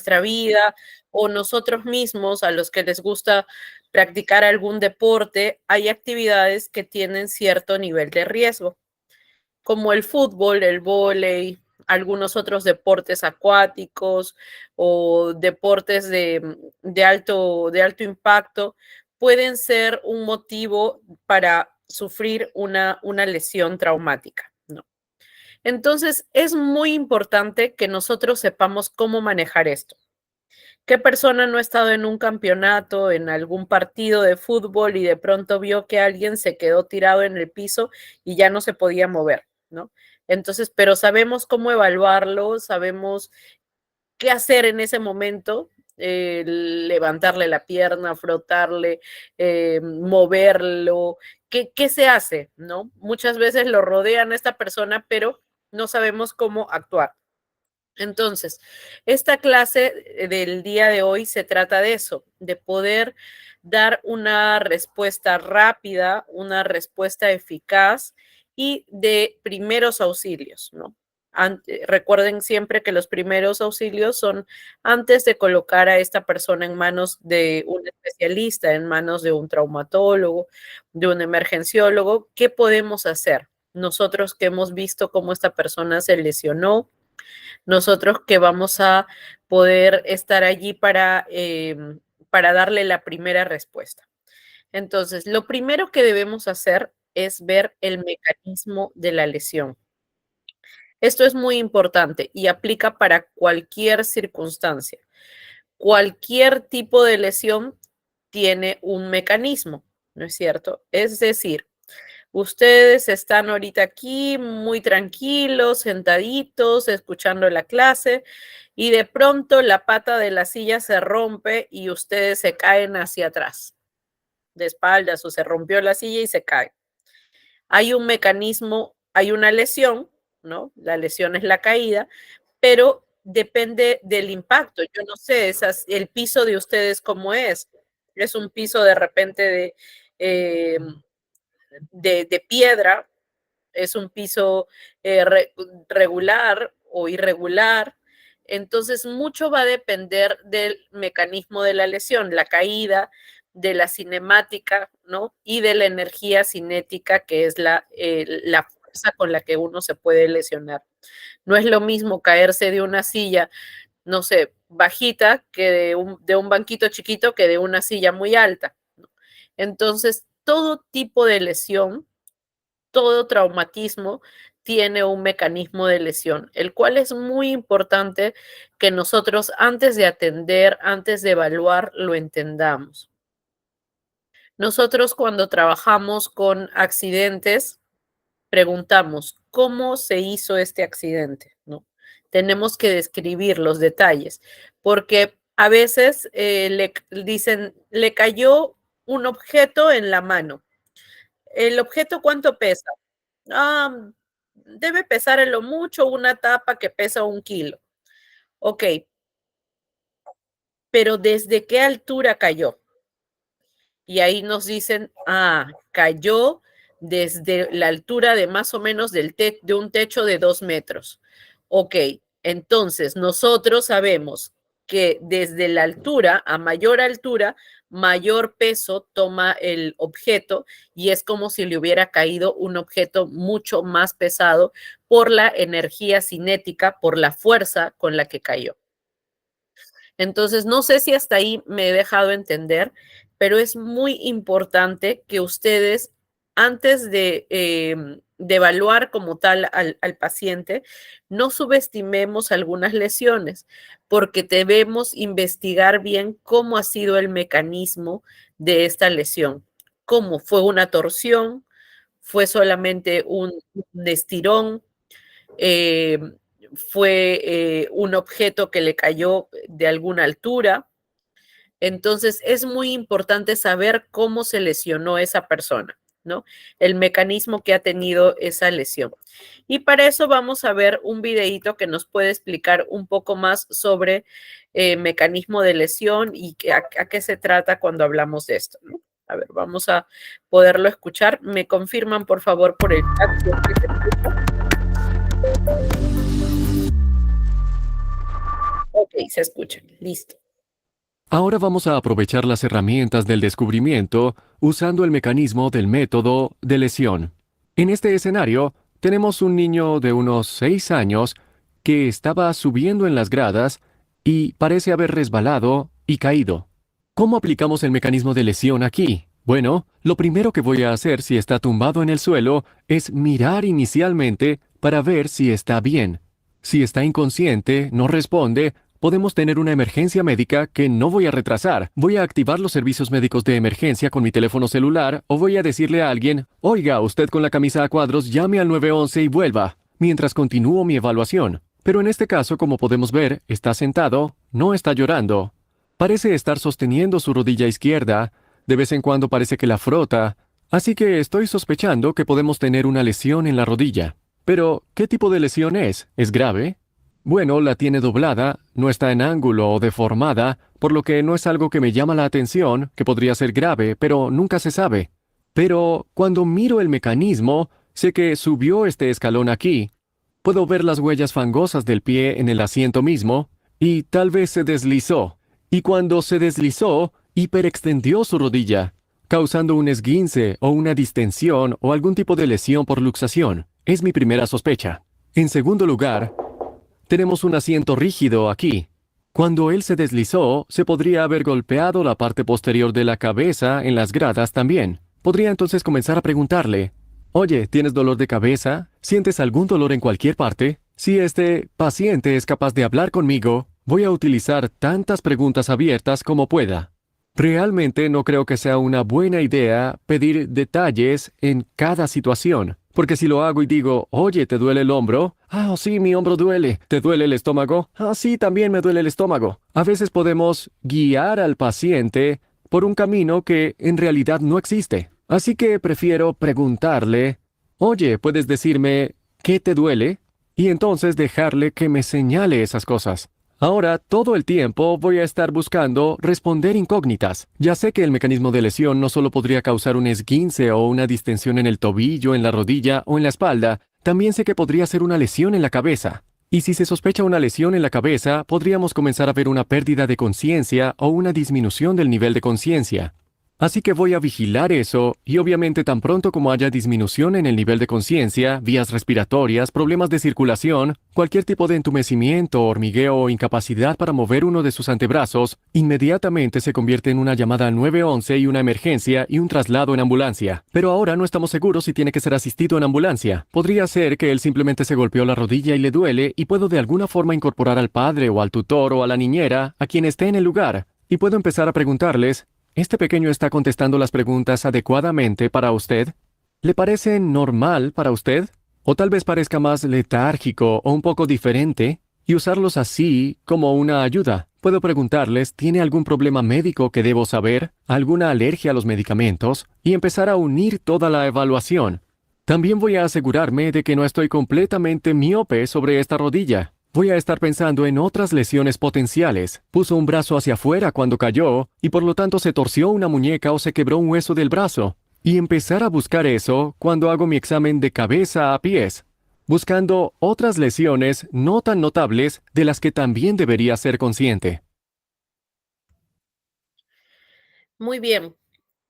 nuestra vida o nosotros mismos, a los que les gusta practicar algún deporte, hay actividades que tienen cierto nivel de riesgo, como el fútbol, el vóley, algunos otros deportes acuáticos o deportes de alto impacto, pueden ser un motivo para sufrir una lesión traumática, ¿no? Entonces, es muy importante que nosotros sepamos cómo manejar esto. ¿Qué persona no ha estado en un campeonato, en algún partido de fútbol y de pronto vio que alguien se quedó tirado en el piso y ya no se podía mover, ¿no? Entonces, pero sabemos cómo evaluarlo, sabemos qué hacer en ese momento, levantarle la pierna, frotarle, moverlo, ¿qué se hace, no? Muchas veces lo rodean a esta persona, pero no sabemos cómo actuar. Entonces, esta clase del día de hoy se trata de eso, de poder dar una respuesta rápida, una respuesta eficaz y de primeros auxilios, ¿no? Recuerden siempre que los primeros auxilios son antes de colocar a esta persona en manos de un especialista, en manos de un traumatólogo, de un emergenciólogo. ¿Qué podemos hacer? Nosotros que hemos visto cómo esta persona se lesionó, nosotros que vamos a poder estar allí para darle la primera respuesta. Entonces, lo primero que debemos hacer es ver el mecanismo de la lesión. Esto es muy importante y aplica para cualquier circunstancia. Cualquier tipo de lesión tiene un mecanismo, ¿no es cierto? Es decir, ustedes están ahorita aquí muy tranquilos, sentaditos, escuchando la clase y de pronto la pata de la silla se rompe y ustedes se caen hacia atrás, de espaldas, o se rompió la silla y se cae. Hay un mecanismo, hay una lesión, ¿no? La lesión es la caída, pero depende del impacto. Yo no sé, el piso de ustedes cómo es. Es un piso de repente de piedra, es un piso regular o irregular. Entonces, mucho va a depender del mecanismo de la lesión, la caída, de la cinemática, ¿no? Y de la energía cinética, que es la fuerza con la que uno se puede lesionar. No es lo mismo caerse de una silla, no sé, bajita, que de un banquito chiquito, que de una silla muy alta, ¿no? Entonces, todo tipo de lesión, todo traumatismo tiene un mecanismo de lesión, el cual es muy importante que nosotros antes de atender, antes de evaluar, lo entendamos. Nosotros cuando trabajamos con accidentes, preguntamos, ¿cómo se hizo este accidente? ¿No? Tenemos que describir los detalles, porque a veces le dicen, le cayó un objeto en la mano. ¿El objeto cuánto pesa? Ah, debe pesar en lo mucho una tapa que pesa 1 kilo. Ok, pero ¿desde qué altura cayó? Y ahí nos dicen, cayó desde la altura de más o menos de un techo de 2 metros. Ok, entonces nosotros sabemos que desde la altura, a mayor altura, mayor peso toma el objeto y es como si le hubiera caído un objeto mucho más pesado por la energía cinética, por la fuerza con la que cayó. Entonces, no sé si hasta ahí me he dejado entender, pero es muy importante que ustedes, antes de evaluar como tal al paciente, no subestimemos algunas lesiones, porque debemos investigar bien cómo ha sido el mecanismo de esta lesión. ¿Cómo? ¿Fue una torsión? ¿Fue solamente un estirón? Eh, ¿Fue un objeto que le cayó de alguna altura? Entonces, es muy importante saber cómo se lesionó esa persona, ¿no? El mecanismo que ha tenido esa lesión. Y para eso vamos a ver un videíto que nos puede explicar un poco más sobre mecanismo de lesión y a qué se trata cuando hablamos de esto, ¿no? A ver, vamos a poderlo escuchar. Me confirman, por favor, por el chat si es que se escucha. Ok, se escucha. Listo. Ahora vamos a aprovechar las herramientas del descubrimiento usando el mecanismo del método de lesión. En este escenario, tenemos un niño de unos 6 años que estaba subiendo en las gradas y parece haber resbalado y caído. ¿Cómo aplicamos el mecanismo de lesión aquí? Bueno, lo primero que voy a hacer si está tumbado en el suelo es mirar inicialmente para ver si está bien. Si está inconsciente, no responde, podemos tener una emergencia médica que no voy a retrasar. Voy a activar los servicios médicos de emergencia con mi teléfono celular o voy a decirle a alguien, oiga, usted con la camisa a cuadros, llame al 911 y vuelva, mientras continúo mi evaluación. Pero en este caso, como podemos ver, está sentado, no está llorando. Parece estar sosteniendo su rodilla izquierda, de vez en cuando parece que la frota, así que estoy sospechando que podemos tener una lesión en la rodilla. Pero, ¿qué tipo de lesión es? ¿Es grave? Bueno, la tiene doblada, no está en ángulo o deformada, por lo que no es algo que me llama la atención, que podría ser grave, pero nunca se sabe. Pero cuando miro el mecanismo, sé que subió este escalón aquí. Puedo ver las huellas fangosas del pie en el asiento mismo, y tal vez se deslizó. Y cuando se deslizó, hiperextendió su rodilla, causando un esguince o una distensión o algún tipo de lesión por luxación. Es mi primera sospecha. En segundo lugar, tenemos un asiento rígido aquí. Cuando él se deslizó, se podría haber golpeado la parte posterior de la cabeza en las gradas también. Podría entonces comenzar a preguntarle, oye, ¿tienes dolor de cabeza? ¿Sientes algún dolor en cualquier parte? Si este paciente es capaz de hablar conmigo, voy a utilizar tantas preguntas abiertas como pueda. Realmente no creo que sea una buena idea pedir detalles en cada situación, porque si lo hago y digo, oye, ¿te duele el hombro? Ah, sí, mi hombro duele. ¿Te duele el estómago? Ah, sí, también me duele el estómago. A veces podemos guiar al paciente por un camino que en realidad no existe. Así que prefiero preguntarle, oye, ¿puedes decirme qué te duele? Y entonces dejarle que me señale esas cosas. Ahora, todo el tiempo voy a estar buscando responder incógnitas. Ya sé que el mecanismo de lesión no solo podría causar un esguince o una distensión en el tobillo, en la rodilla o en la espalda, también sé que podría ser una lesión en la cabeza. Y si se sospecha una lesión en la cabeza, podríamos comenzar a ver una pérdida de conciencia o una disminución del nivel de conciencia. Así que voy a vigilar eso y obviamente tan pronto como haya disminución en el nivel de conciencia, vías respiratorias, problemas de circulación, cualquier tipo de entumecimiento, hormigueo o incapacidad para mover uno de sus antebrazos, inmediatamente se convierte en una llamada al 911 y una emergencia y un traslado en ambulancia. Pero ahora no estamos seguros si tiene que ser asistido en ambulancia. Podría ser que él simplemente se golpeó la rodilla y le duele y puedo de alguna forma incorporar al padre o al tutor o a la niñera, a quien esté en el lugar, y puedo empezar a preguntarles, ¿este pequeño está contestando las preguntas adecuadamente para usted? ¿Le parece normal para usted? O tal vez parezca más letárgico o un poco diferente, y usarlos así como una ayuda. Puedo preguntarles, ¿tiene algún problema médico que debo saber? ¿Alguna alergia a los medicamentos? Y empezar a unir toda la evaluación. También voy a asegurarme de que no estoy completamente miope sobre esta rodilla. Voy a estar pensando en otras lesiones potenciales. Puso un brazo hacia afuera cuando cayó y por lo tanto se torció una muñeca o se quebró un hueso del brazo. Y empezar a buscar eso cuando hago mi examen de cabeza a pies, buscando otras lesiones no tan notables de las que también debería ser consciente. Muy bien.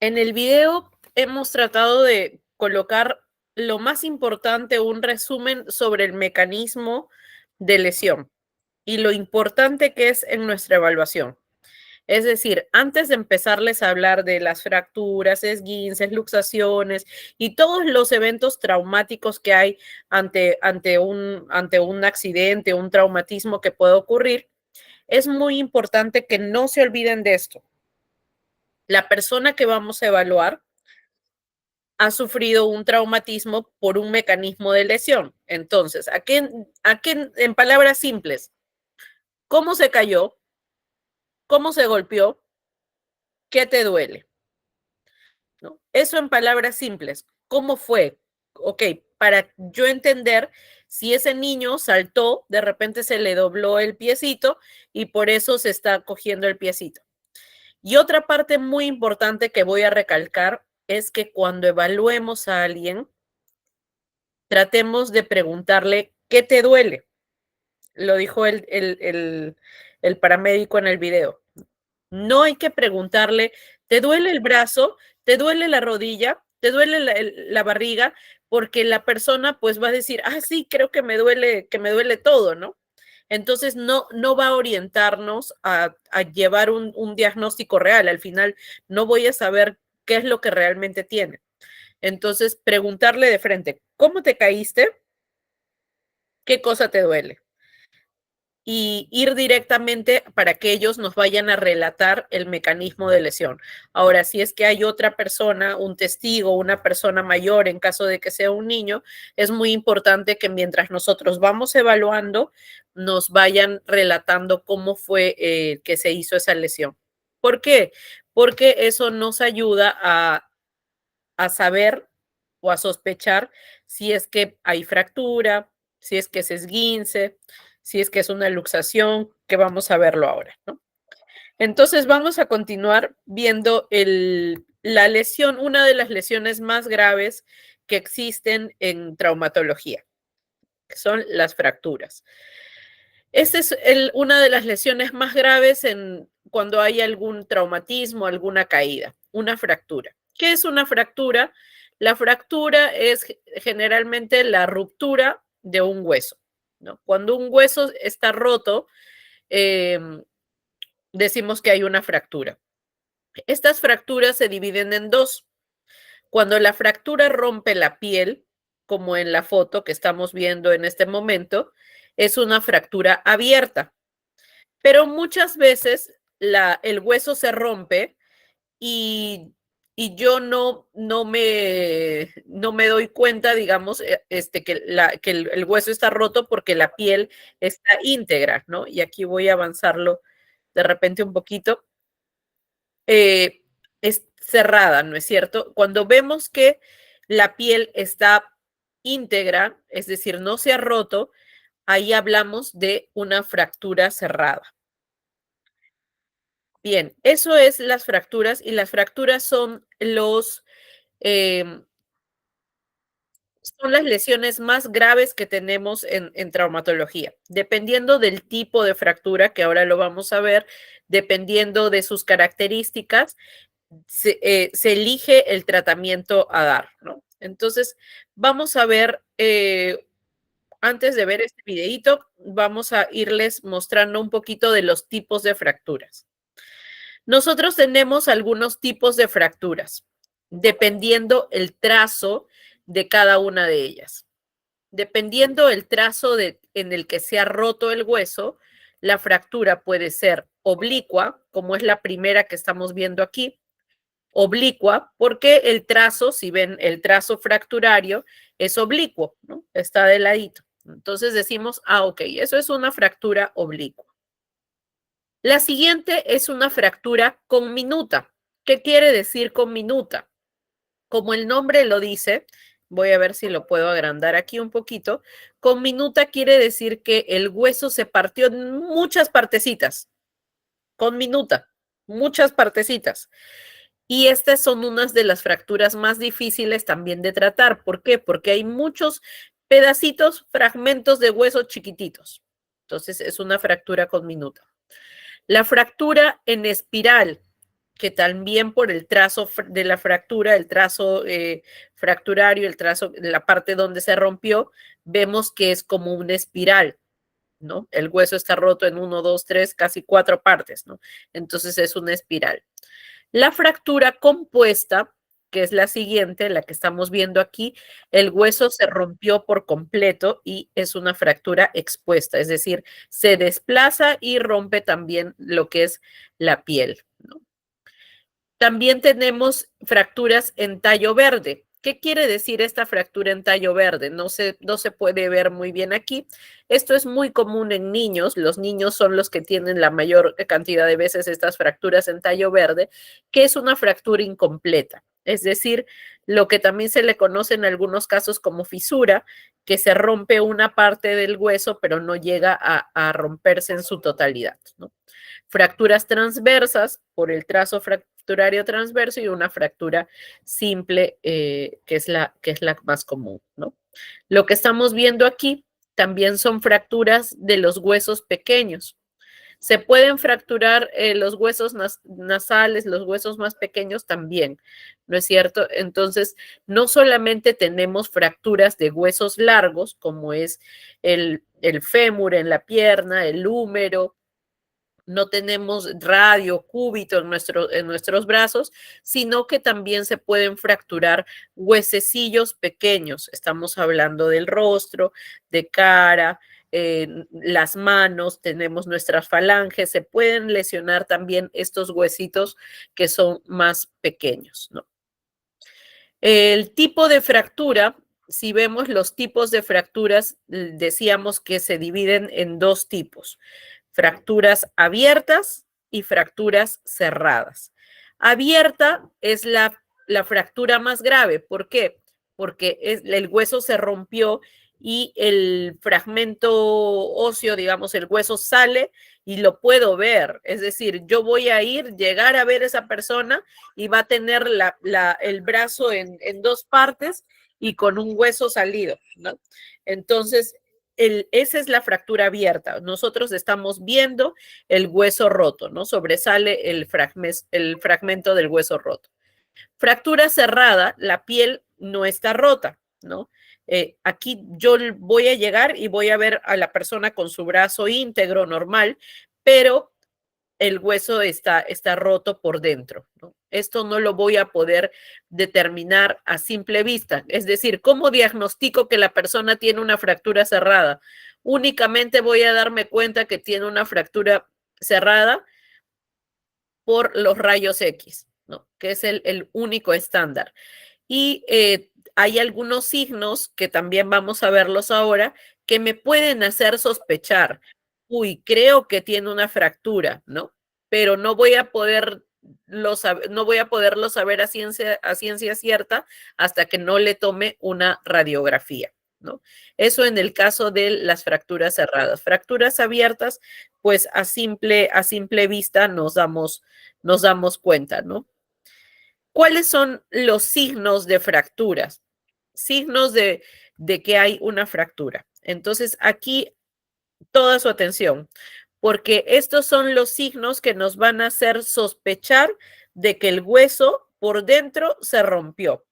En el video hemos tratado de colocar lo más importante, un resumen sobre el mecanismo de lesión y lo importante que es en nuestra evaluación. Es decir, antes de empezarles a hablar de las fracturas, esguinces, luxaciones y todos los eventos traumáticos que hay ante un accidente, un traumatismo que puede ocurrir, es muy importante que no se olviden de esto. La persona que vamos a evaluar ha sufrido un traumatismo por un mecanismo de lesión. Entonces, en palabras simples, ¿cómo se cayó? ¿Cómo se golpeó? ¿Qué te duele? ¿No? Eso en palabras simples. ¿Cómo fue? Ok, para yo entender si ese niño saltó, de repente se le dobló el piecito y por eso se está cogiendo el piecito. Y otra parte muy importante que voy a recalcar es que cuando evaluemos a alguien, tratemos de preguntarle, ¿qué te duele? Lo dijo el paramédico en el video. No hay que preguntarle, ¿te duele el brazo? ¿Te duele la rodilla? ¿Te duele la barriga? Porque la persona pues va a decir, ah, sí, creo que me duele todo, ¿no? Entonces no va a orientarnos a llevar un diagnóstico real. Al final no voy a saber qué es lo que realmente tiene. Entonces, preguntarle de frente, ¿cómo te caíste? ¿Qué cosa te duele? Y ir directamente para que ellos nos vayan a relatar el mecanismo de lesión. Ahora, si es que hay otra persona, un testigo, una persona mayor, en caso de que sea un niño, es muy importante que mientras nosotros vamos evaluando, nos vayan relatando cómo fue que se hizo esa lesión. ¿Por qué? Porque eso nos ayuda a saber o a sospechar si es que hay fractura, si es que es esguince, si es que es una luxación, que vamos a verlo ahora, ¿no? Entonces vamos a continuar viendo la lesión, una de las lesiones más graves que existen en traumatología, que son las fracturas. Esta es una de las lesiones más graves cuando hay algún traumatismo, alguna caída, una fractura. ¿Qué es una fractura? La fractura es generalmente la ruptura de un hueso, ¿no? Cuando un hueso está roto, decimos que hay una fractura. Estas fracturas se dividen en dos. Cuando la fractura rompe la piel, como en la foto que estamos viendo en este momento, es una fractura abierta. Pero muchas veces el hueso se rompe y, y yo no me doy cuenta, digamos, que el hueso está roto porque la piel está íntegra, ¿no? Y aquí voy a avanzarlo de repente un poquito. Es cerrada, ¿no es cierto? Cuando vemos que la piel está íntegra, es decir, no se ha roto, ahí hablamos de una fractura cerrada. Bien, eso es las fracturas y las fracturas em, son las lesiones más graves que tenemos en traumatología. Dependiendo del tipo de fractura, que ahora lo vamos a ver, dependiendo de sus características, se elige el tratamiento a dar, ¿no? Entonces, vamos a ver, antes de ver este videito, vamos a irles mostrando un poquito de los tipos de fracturas. Nosotros tenemos algunos tipos de fracturas, dependiendo el trazo de cada una de ellas. Dependiendo el trazo en el que se ha roto el hueso, la fractura puede ser oblicua, como es la primera que estamos viendo aquí, oblicua, porque el trazo, si ven el trazo fracturario, es oblicuo, ¿no? Está de ladito. Entonces decimos, ah, ok, eso es una fractura oblicua. La siguiente es una fractura conminuta. ¿Qué quiere decir conminuta? Como el nombre lo dice, voy a ver si lo puedo agrandar aquí un poquito. Conminuta quiere decir que el hueso se partió en muchas partecitas. Conminuta, muchas partecitas. Y estas son unas de las fracturas más difíciles también de tratar. ¿Por qué? Porque hay muchos pedacitos, fragmentos de hueso chiquititos. Entonces es una fractura conminuta. La fractura en espiral, que también por el trazo de la fractura, el trazo fracturario, el trazo, la parte donde se rompió, vemos que es como una espiral, ¿no? El hueso está roto en 1, 2, 3, casi 4 partes, ¿no? Entonces es una espiral. La fractura compuesta, que es la siguiente, la que estamos viendo aquí, el hueso se rompió por completo y es una fractura expuesta, es decir, se desplaza y rompe también lo que es la piel, ¿no? También tenemos fracturas en tallo verde. ¿Qué quiere decir esta fractura en tallo verde? No se puede ver muy bien aquí. Esto es muy común en niños. Los niños son los que tienen la mayor cantidad de veces estas fracturas en tallo verde, que es una fractura incompleta. Es decir, lo que también se le conoce en algunos casos como fisura, que se rompe una parte del hueso, pero no llega a romperse en su totalidad, ¿no? Fracturas transversas por el trazo fracturario transverso y una fractura simple, que es la más común, ¿no? Lo que estamos viendo aquí también son fracturas de los huesos pequeños. Se pueden fracturar los huesos nasales, los huesos más pequeños también, ¿no es cierto? Entonces, no solamente tenemos fracturas de huesos largos, como es el fémur en la pierna, el húmero, no tenemos radio, cúbito en nuestros brazos, sino que también se pueden fracturar huesecillos pequeños. Estamos hablando del rostro, de cara, las manos, tenemos nuestras falanges, se pueden lesionar también estos huesitos que son más pequeños, ¿no? El tipo de fractura, si vemos los tipos de fracturas, decíamos que se dividen en dos tipos: fracturas abiertas y fracturas cerradas. Abierta es la fractura más grave. ¿Por qué? Porque el hueso se rompió y el fragmento óseo, digamos, el hueso sale y lo puedo ver. Es decir, yo voy a llegar a ver a esa persona y va a tener el brazo en dos partes y con un hueso salido, ¿no? Entonces, esa es la fractura abierta. Nosotros estamos viendo el hueso roto, ¿no? Sobresale el fragmento del hueso roto. Fractura cerrada, la piel no está rota, ¿no? Aquí yo voy a llegar y voy a ver a la persona con su brazo íntegro, normal, pero el hueso está roto por dentro, ¿no? Esto no lo voy a poder determinar a simple vista. Es decir, ¿cómo diagnostico que la persona tiene una fractura cerrada? Únicamente voy a darme cuenta que tiene una fractura cerrada por los rayos X, ¿no? Que es el único estándar. Y hay algunos signos que también vamos a verlos ahora que me pueden hacer sospechar. Uy, creo que tiene una fractura, ¿no? Pero no voy a no voy a poderlo saber a ciencia cierta hasta que no le tome una radiografía, ¿no? Eso en el caso de las fracturas cerradas. Fracturas abiertas, pues a simple vista nos damos cuenta, ¿no? ¿Cuáles son los signos de fracturas? Signos de que hay una fractura. Entonces, aquí toda su atención, porque estos son los signos que nos van a hacer sospechar de que el hueso por dentro se rompió.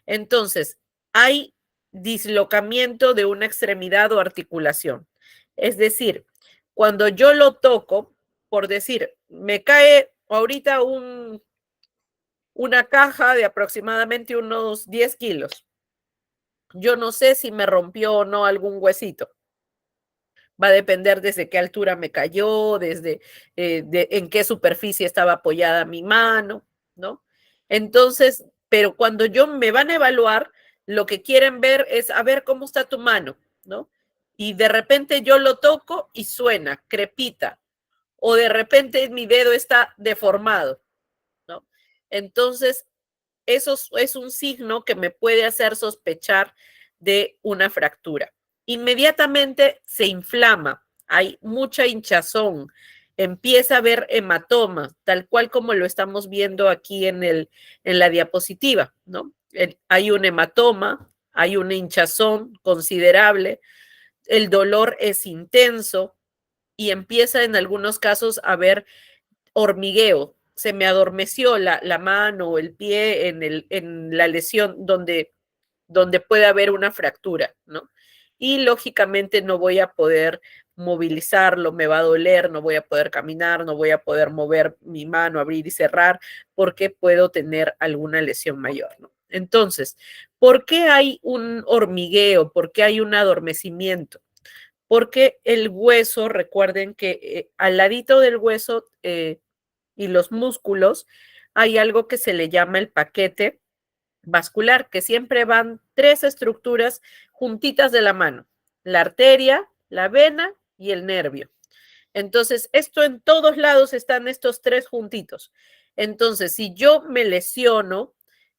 Entonces, hay dislocamiento de una extremidad o articulación. Es decir, cuando yo lo toco, por decir, me cae ahorita una caja de aproximadamente unos 10 kilos. Yo no sé si me rompió o no algún huesito. Va a depender desde qué altura me cayó, desde en qué superficie estaba apoyada mi mano, ¿no? Entonces, pero cuando me van a evaluar, lo que quieren ver es a ver cómo está tu mano, ¿no? Y de repente yo lo toco y suena, crepita, o de repente mi dedo está deformado, ¿no? Entonces, eso es un signo que me puede hacer sospechar de una fractura. Inmediatamente se inflama, hay mucha hinchazón, empieza a haber hematoma, tal cual como lo estamos viendo aquí en la diapositiva, ¿no? Hay un hematoma, hay una hinchazón considerable, el dolor es intenso y empieza en algunos casos a haber hormigueo, se me adormeció la mano o el pie en la lesión donde puede haber una fractura, ¿no? Y lógicamente no voy a poder movilizarlo, me va a doler, no voy a poder caminar, no voy a poder mover mi mano, abrir y cerrar, porque puedo tener alguna lesión mayor, ¿no? Entonces, ¿por qué hay un hormigueo? ¿Por qué hay un adormecimiento? Porque el hueso, recuerden que al ladito del hueso y los músculos, hay algo que se le llama el paquete vascular, que siempre van tres estructuras juntitas de la mano: la arteria, la vena y el nervio. Entonces, esto en todos lados están estos tres juntitos. Entonces, si yo me lesiono,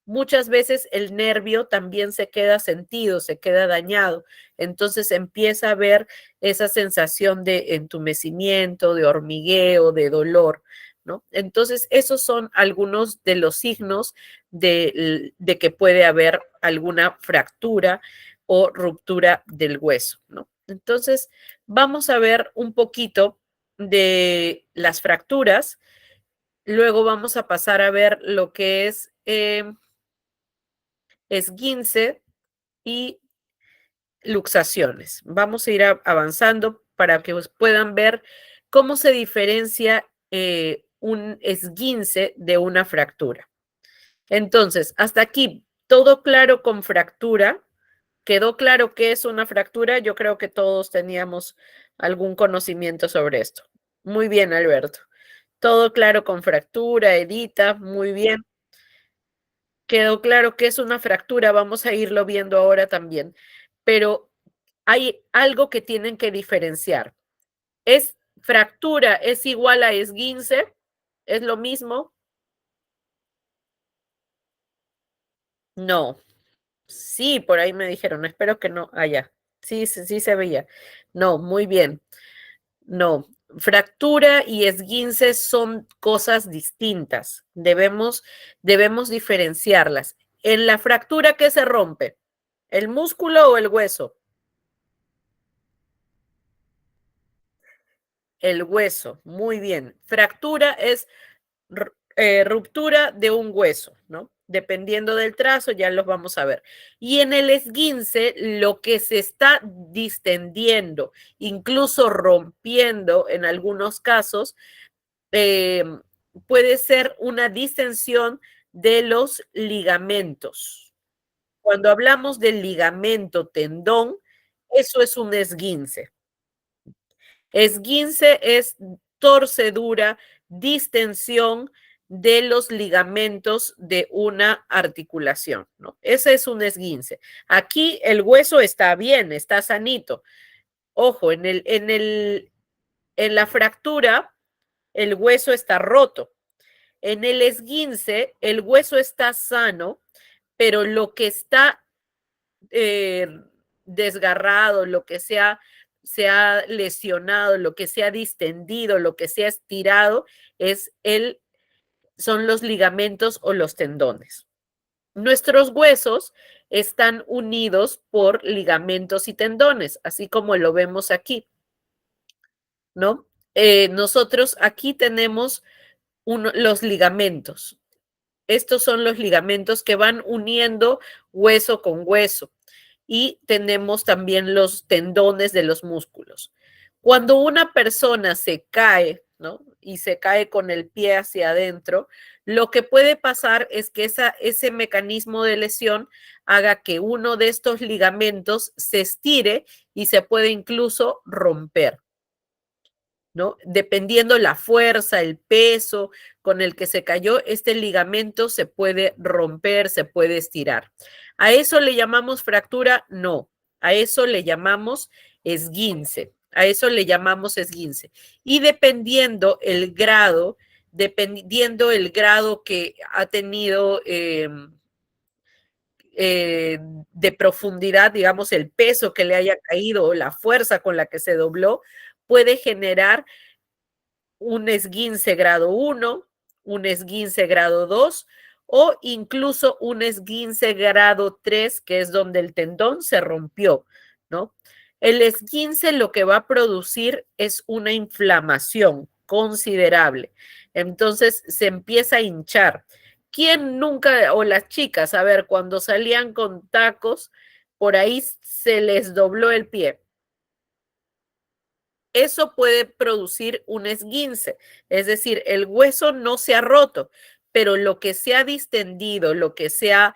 muchas veces el nervio también se queda sentido, se queda dañado. Entonces empieza a haber esa sensación de entumecimiento, de hormigueo, de dolor, ¿no? Entonces, esos son algunos de los signos de que puede haber alguna fractura o ruptura del hueso, ¿no? Entonces, vamos a ver un poquito de las fracturas. Luego vamos a pasar a ver lo que es esguince y luxaciones. Vamos a ir avanzando para que puedan ver cómo se diferencia un esguince de una fractura. Entonces, hasta aquí, todo claro con fractura. ¿Quedó claro qué es una fractura? Yo creo que todos teníamos algún conocimiento sobre esto. Muy bien, Alberto. Todo claro con fractura, Edita, muy bien. Quedó claro qué es una fractura, vamos a irlo viendo ahora también. Pero hay algo que tienen que diferenciar. ¿Es fractura es igual a esguince? ¿Es lo mismo? No. Sí, por ahí me dijeron, espero que no haya. Sí, sí, sí se veía. No, muy bien. No, fractura y esguince son cosas distintas. Debemos diferenciarlas. En la fractura, ¿qué se rompe? ¿El músculo o el hueso? El hueso, muy bien. Fractura es ruptura de un hueso, ¿no? Dependiendo del trazo, ya los vamos a ver. Y en el esguince, lo que se está distendiendo, incluso rompiendo en algunos casos, eh, puede ser una distensión de los ligamentos. Cuando hablamos del ligamento tendón, eso es un esguince. Esguince es torcedura, distensión de los ligamentos de una articulación, ¿no? Ese es un esguince. Aquí el hueso está bien, está sanito. Ojo, en la fractura, el hueso está roto. En el esguince, el hueso está sano, pero lo que está eh, desgarrado, lo que se ha lesionado, lo que se ha distendido, lo que se ha estirado, son los ligamentos o los tendones. Nuestros huesos están unidos por ligamentos y tendones, así como lo vemos aquí, ¿no? Nosotros aquí tenemos los ligamentos. Estos son los ligamentos que van uniendo hueso con hueso y tenemos también los tendones de los músculos. Cuando una persona se cae, ¿no? Y se cae con el pie hacia adentro, lo que puede pasar es que ese mecanismo de lesión haga que uno de estos ligamentos se estire y se puede incluso romper. ¿No? Dependiendo la fuerza, el peso con el que se cayó, este ligamento se puede romper, se puede estirar. ¿A eso le llamamos fractura? No, a eso le llamamos esguince, a eso le llamamos esguince. Y dependiendo el grado que ha tenido de profundidad, digamos, el peso que le haya caído o la fuerza con la que se dobló, puede generar un esguince grado 1, un esguince grado 2 o incluso un esguince grado 3, que es donde el tendón se rompió, ¿no? El esguince lo que va a producir es una inflamación considerable. Entonces se empieza a hinchar. ¿Quién nunca, o las chicas, a ver, cuando salían con tacos, por ahí se les dobló el pie? Eso puede producir un esguince, es decir, el hueso no se ha roto, pero lo que se ha distendido, lo que se ha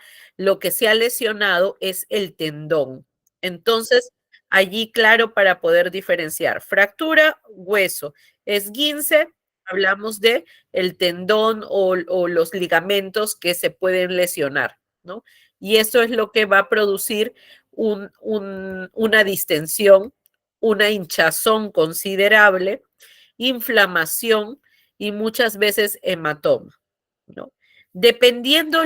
lesionado es el tendón. Entonces, allí claro para poder diferenciar fractura, hueso, esguince, hablamos de el tendón o los ligamentos que se pueden lesionar, ¿no? Y eso es lo que va a producir una distensión, una hinchazón considerable, inflamación y muchas veces hematoma, ¿no? Dependiendo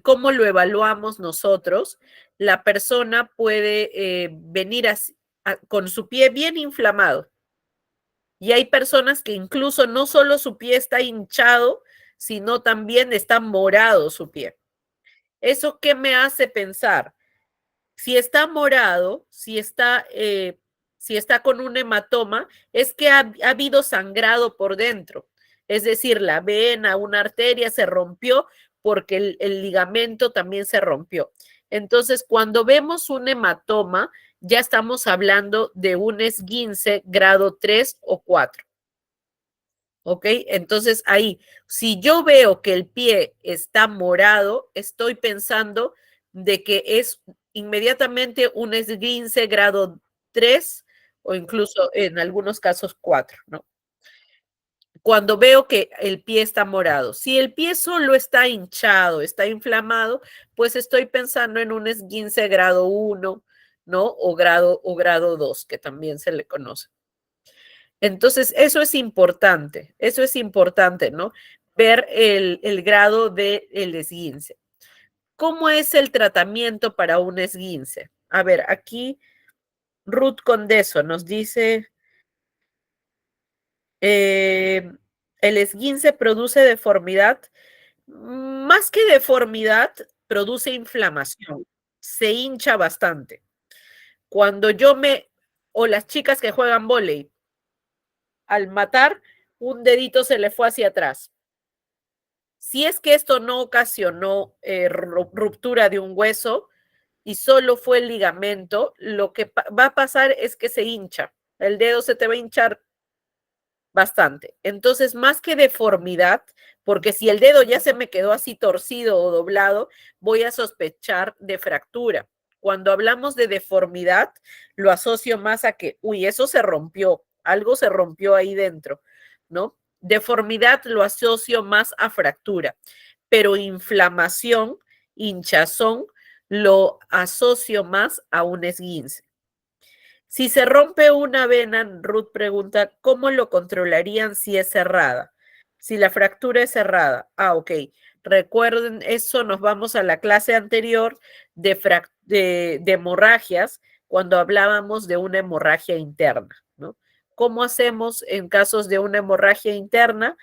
cómo lo evaluamos nosotros, la persona puede venir con su pie bien inflamado. Y hay personas que incluso no solo su pie está hinchado, sino también está morado su pie. ¿Eso qué me hace pensar? Si está morado, si está con un hematoma, es que ha habido sangrado por dentro. Es decir, la vena, una arteria se rompió porque el ligamento también se rompió. Entonces, cuando vemos un hematoma, ya estamos hablando de un esguince grado 3 o 4. ¿Ok? Entonces ahí, si yo veo que el pie está morado, estoy pensando de que es inmediatamente un esguince grado 3 o incluso en algunos casos 4, ¿no? Cuando veo que el pie está morado. Si el pie solo está hinchado, está inflamado, pues estoy pensando en un esguince grado 1, ¿no? O grado 2, que también se le conoce. Entonces, eso es importante, ¿no? Ver el grado del esguince. ¿Cómo es el tratamiento para un esguince? A ver, aquí Ruth Condeso nos dice, eh, el esguince produce deformidad. Más que deformidad, produce inflamación. Se hincha bastante. Cuando o las chicas que juegan vóley, al matar, un dedito se le fue hacia atrás. Si es que esto no ocasionó ruptura de un hueso y solo fue el ligamento, lo que va a pasar es que se hincha. El dedo se te va a hinchar bastante. Entonces, más que deformidad, porque si el dedo ya se me quedó así torcido o doblado, voy a sospechar de fractura. Cuando hablamos de deformidad, lo asocio más a que, uy, eso se rompió, algo se rompió ahí dentro, ¿no? Deformidad lo asocio más a fractura, pero inflamación, hinchazón, lo asocio más a un esguince. Si se rompe una vena, Ruth pregunta, ¿cómo lo controlarían si es cerrada? Si la fractura es cerrada. Ah, ok. Recuerden eso, nos vamos a la clase anterior de hemorragias, cuando hablábamos de una hemorragia interna, ¿no? ¿Cómo hacemos en casos de una hemorragia interna?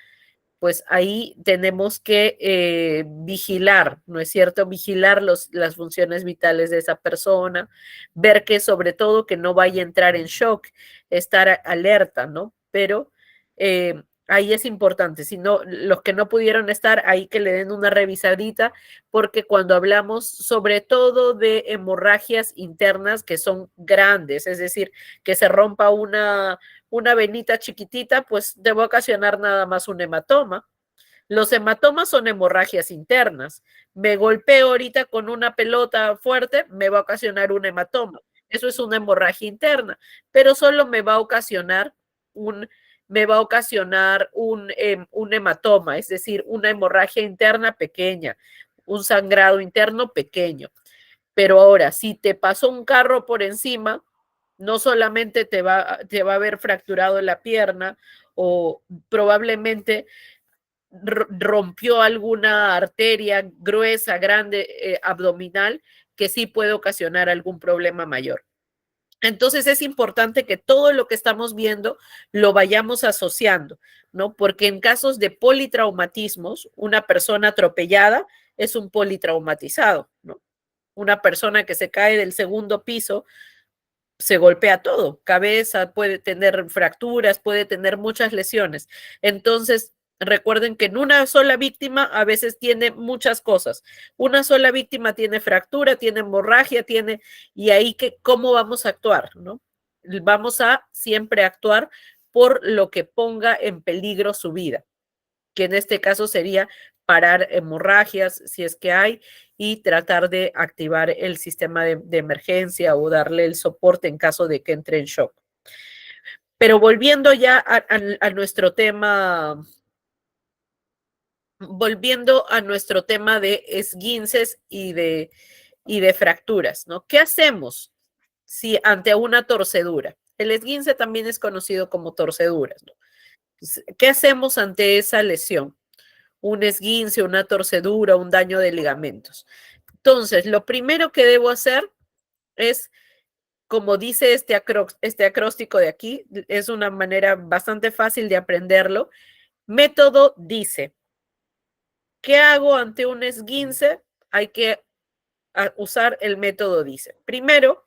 Pues ahí tenemos que vigilar, ¿no es cierto? Vigilar las funciones vitales de esa persona, ver que sobre todo que no vaya a entrar en shock, estar alerta, ¿no? Pero ahí es importante, si no, los que no pudieron estar, ahí que le den una revisadita, porque cuando hablamos sobre todo de hemorragias internas que son grandes, es decir, que se rompa una venita chiquitita, pues debe ocasionar nada más un hematoma. Los hematomas son hemorragias internas. Me golpeo ahorita con una pelota fuerte, me va a ocasionar un hematoma. Eso es una hemorragia interna, pero solo un, me va a ocasionar un hematoma, es decir, una hemorragia interna pequeña, un sangrado interno pequeño. Pero ahora, si te pasó un carro por encima, no solamente te va a haber fracturado la pierna o probablemente rompió alguna arteria gruesa, grande, abdominal, que sí puede ocasionar algún problema mayor. Entonces es importante que todo lo que estamos viendo lo vayamos asociando, ¿no? Porque en casos de politraumatismos, una persona atropellada es un politraumatizado, ¿no? Una persona que se cae del segundo piso se golpea todo, cabeza, puede tener fracturas, puede tener muchas lesiones. Entonces, recuerden que en una sola víctima a veces tiene muchas cosas. Una sola víctima tiene fractura, tiene hemorragia, y ahí que, ¿cómo vamos a actuar? ¿No? Vamos a siempre actuar por lo que ponga en peligro su vida, que en este caso sería parar hemorragias si es que hay y tratar de activar el sistema de emergencia o darle el soporte en caso de que entre en shock. Pero volviendo ya a nuestro tema, de esguinces y de fracturas, ¿no? ¿Qué hacemos si ante una torcedura? El esguince también es conocido como torceduras, ¿no? ¿Qué hacemos ante esa lesión? Un esguince, una torcedura, un daño de ligamentos. Entonces, lo primero que debo hacer es, como dice este acróstico de aquí, es una manera bastante fácil de aprenderlo. Método dice, ¿qué hago ante un esguince? Hay que usar el método dice. Primero,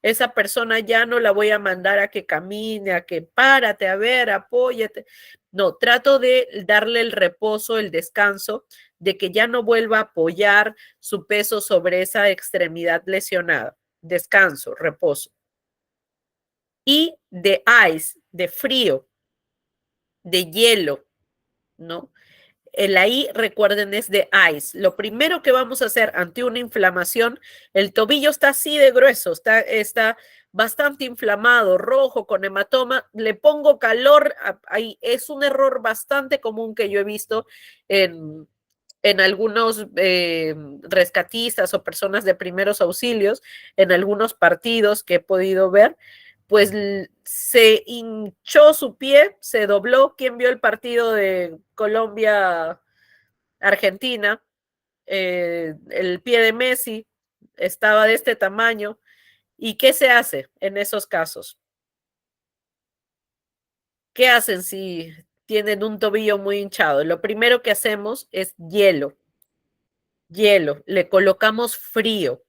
esa persona ya no la voy a mandar a que camine, a que párate, a ver, apóyate. No, trato de darle el reposo, el descanso, de que ya no vuelva a apoyar su peso sobre esa extremidad lesionada. Descanso, reposo. Y de ice, de frío, de hielo, ¿no? El ahí, recuerden, es de ice. Lo primero que vamos a hacer ante una inflamación, el tobillo está así de grueso, está bastante inflamado, rojo, con hematoma, le pongo calor, ahí es un error bastante común que yo he visto en algunos rescatistas o personas de primeros auxilios, en algunos partidos que he podido ver, pues se hinchó su pie, se dobló. ¿Quién vio el partido de Colombia-Argentina? El pie de Messi estaba de este tamaño. ¿Y qué se hace en esos casos? ¿Qué hacen si tienen un tobillo muy hinchado? Lo primero que hacemos es hielo, hielo, le colocamos frío.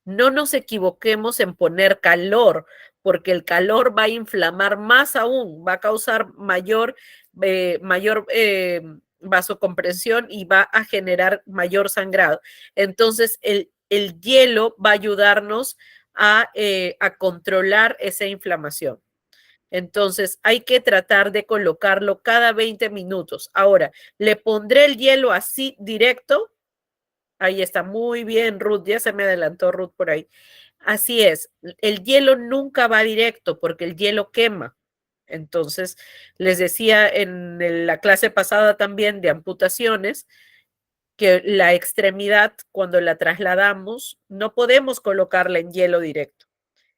No nos equivoquemos en poner calor, porque el calor va a inflamar más aún, va a causar mayor vasocompresión y va a generar mayor sangrado. Entonces, el hielo va a ayudarnos a controlar esa inflamación. Entonces, hay que tratar de colocarlo cada 20 minutos. Ahora, le pondré el hielo así directo. Ahí está, muy bien, Ruth. Ya se me adelantó Ruth por ahí. Así es, el hielo nunca va directo porque el hielo quema. Entonces, les decía en la clase pasada también de amputaciones que la extremidad, cuando la trasladamos, no podemos colocarla en hielo directo.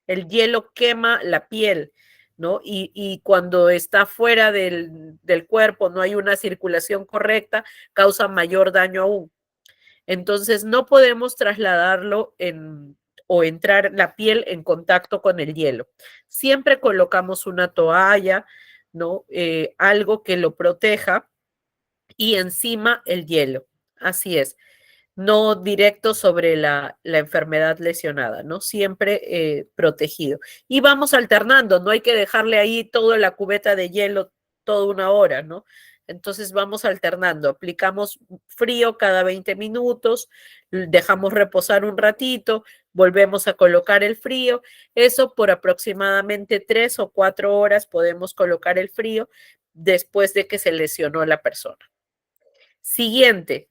El hielo quema la piel, ¿no? Y cuando está fuera del cuerpo, no hay una circulación correcta, causa mayor daño aún. Entonces no podemos trasladarlo o entrar la piel en contacto con el hielo. Siempre colocamos una toalla, ¿no? Algo que lo proteja y encima el hielo. Así es, no directo sobre la enfermedad lesionada, ¿no? Siempre protegido. Y vamos alternando, no hay que dejarle ahí toda la cubeta de hielo toda una hora, ¿no? Entonces vamos alternando, aplicamos frío cada 20 minutos, dejamos reposar un ratito, volvemos a colocar el frío, eso por aproximadamente 3 o 4 horas podemos colocar el frío después de que se lesionó la persona. Siguiente,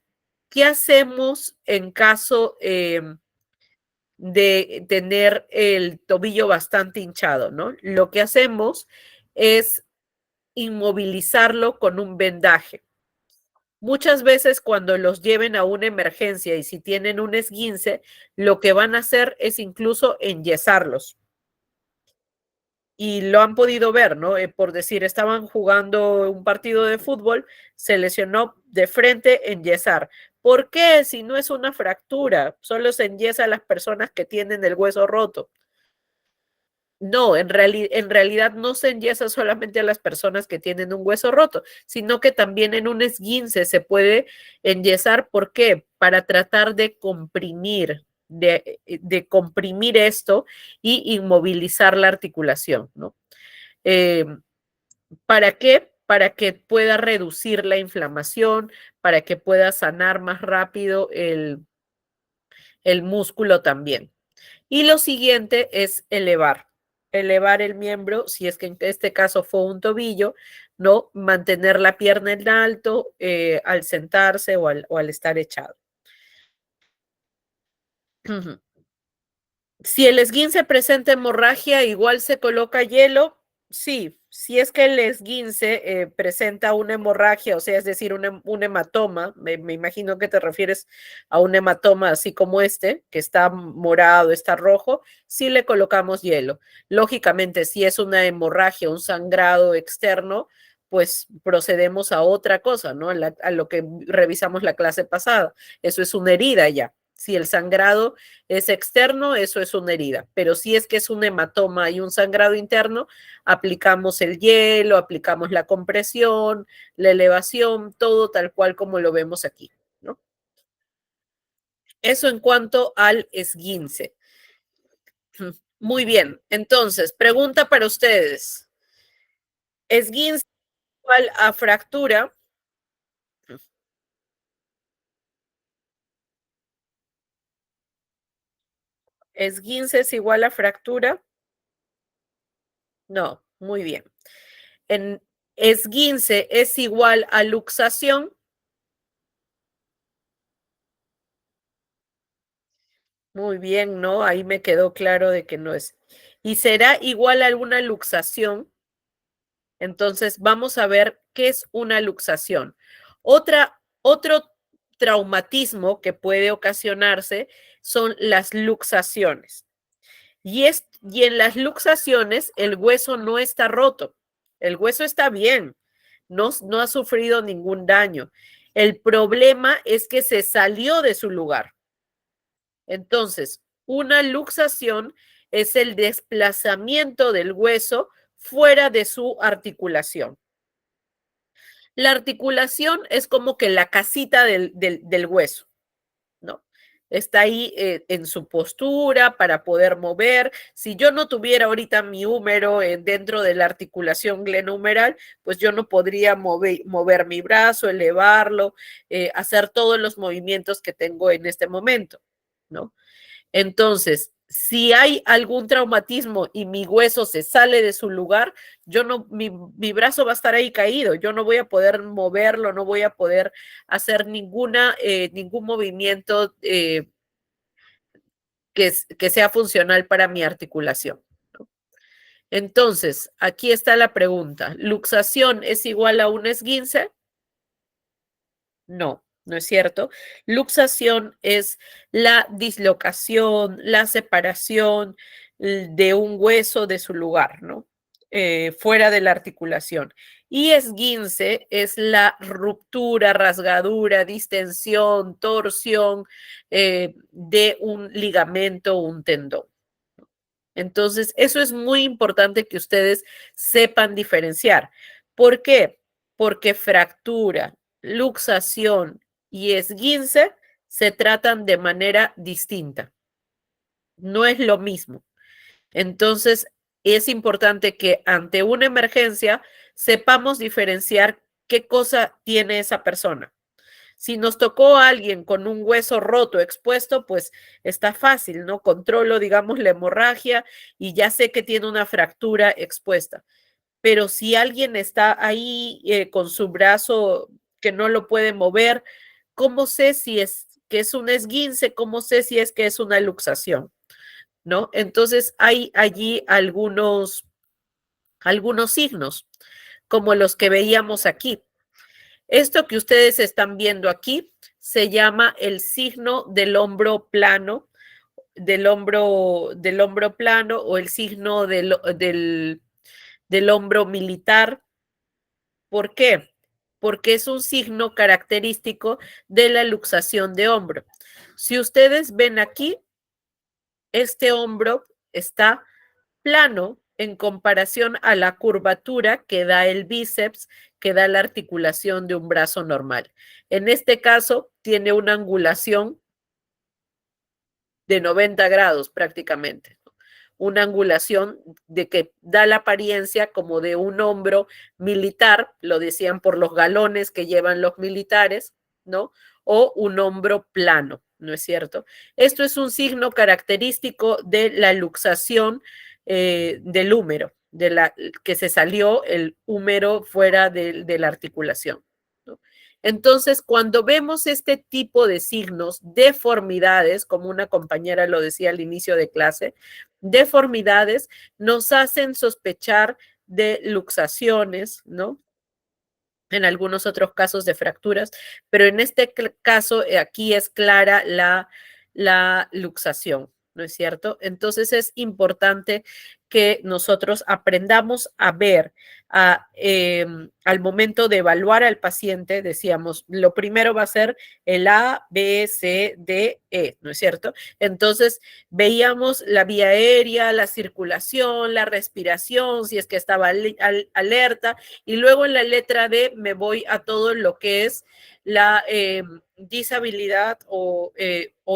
¿qué hacemos en caso de tener el tobillo bastante hinchado, ¿no? Lo que hacemos es inmovilizarlo con un vendaje. Muchas veces cuando los lleven a una emergencia y si tienen un esguince, lo que van a hacer es incluso enyesarlos. Y lo han podido ver, ¿no? Por decir, estaban jugando un partido de fútbol, se lesionó de frente, enyesar. ¿Por qué? Si no es una fractura, solo se enyesa a las personas que tienen el hueso roto. No, en realidad no se enyesa solamente a las personas que tienen un hueso roto, sino que también en un esguince se puede enyesar. ¿Por qué? Para tratar de comprimir, de comprimir esto y inmovilizar la articulación, ¿no? Eh, ¿Para qué? Para que pueda reducir la inflamación, para que pueda sanar más rápido el músculo también. Y lo siguiente es elevar el miembro, si es que en este caso fue un tobillo, ¿no? Mantener la pierna en alto al sentarse o al estar echado. Si el esguince presenta hemorragia, igual se coloca hielo. Sí, si es que el esguince presenta una hemorragia, o sea, es decir, un hematoma, me imagino que te refieres a un hematoma así como este, que está morado, está rojo, sí le colocamos hielo. Lógicamente, si es una hemorragia, un sangrado externo, pues procedemos a otra cosa, ¿no? A lo que revisamos la clase pasada. Eso es una herida ya. Si el sangrado es externo, eso es una herida, pero si es que es un hematoma y un sangrado interno, aplicamos el hielo, aplicamos la compresión, la elevación, todo tal cual como lo vemos aquí, ¿no? Eso en cuanto al esguince. Muy bien. Entonces, pregunta para ustedes. ¿Esguince igual a fractura? ¿Esguince es igual a fractura? No, muy bien. En esguince es igual a luxación. Muy bien, ¿no? Ahí me quedó claro de que no es. Y será igual a una luxación. Entonces, vamos a ver qué es una luxación. Otro traumatismo que puede ocasionarse son las luxaciones. Y en las luxaciones el hueso no está roto, el hueso está bien, no ha sufrido ningún daño. El problema es que se salió de su lugar. Entonces, una luxación es el desplazamiento del hueso fuera de su articulación. La articulación es como que la casita del hueso, ¿no? Está ahí en su postura para poder mover. Si yo no tuviera ahorita mi húmero dentro de la articulación glenohumeral, pues yo no podría mover mi brazo, elevarlo, hacer todos los movimientos que tengo en este momento, ¿no? Entonces, si hay algún traumatismo y mi hueso se sale de su lugar, yo no, mi brazo va a estar ahí caído, yo no voy a poder moverlo, no voy a poder hacer ningún movimiento que sea funcional para mi articulación, ¿no? Entonces, aquí está la pregunta. ¿Luxación es igual a un esguince? No, no es cierto. Luxación es la dislocación, la separación de un hueso de su lugar, ¿no? Fuera de la articulación. Y esguince es la ruptura, rasgadura, distensión, torsión de un ligamento o un tendón. Entonces, eso es muy importante que ustedes sepan diferenciar. ¿Por qué? Porque fractura, luxación y esguince se tratan de manera distinta. No es lo mismo. Entonces, es importante que ante una emergencia sepamos diferenciar qué cosa tiene esa persona. Si nos tocó a alguien con un hueso roto, expuesto, pues está fácil, ¿no? Controlo, digamos, la hemorragia y ya sé que tiene una fractura expuesta. Pero si alguien está ahí con su brazo que no lo puede mover, ¿cómo sé si es que es un esguince? ¿Cómo sé si es que es una luxación? ¿No? Entonces hay allí algunos signos, como los que veíamos aquí. Esto que ustedes están viendo aquí se llama el signo del hombro plano, del hombro plano o el signo del hombro militar. ¿Por qué? Porque es un signo característico de la luxación de hombro. Si ustedes ven aquí, este hombro está plano en comparación a la curvatura que da el bíceps, que da la articulación de un brazo normal. En este caso, tiene una angulación de 90 grados prácticamente, ¿no? Una angulación de que da la apariencia como de un hombro militar, lo decían por los galones que llevan los militares, ¿no? O un hombro plano, ¿no es cierto? Esto es un signo característico de la luxación del húmero, que se salió el húmero fuera de la articulación, ¿no? Entonces, cuando vemos este tipo de signos, deformidades, como una compañera lo decía al inicio de clase, deformidades nos hacen sospechar de luxaciones, ¿no? En algunos otros casos de fracturas, pero en este caso aquí es clara la luxación, ¿no es cierto? Entonces es importante que nosotros aprendamos a ver al momento de evaluar al paciente, decíamos, lo primero va a ser el A, B, C, D, E, ¿no es cierto? Entonces, veíamos la vía aérea, la circulación, la respiración, si es que estaba alerta, y luego en la letra D me voy a todo lo que es la disabilidad o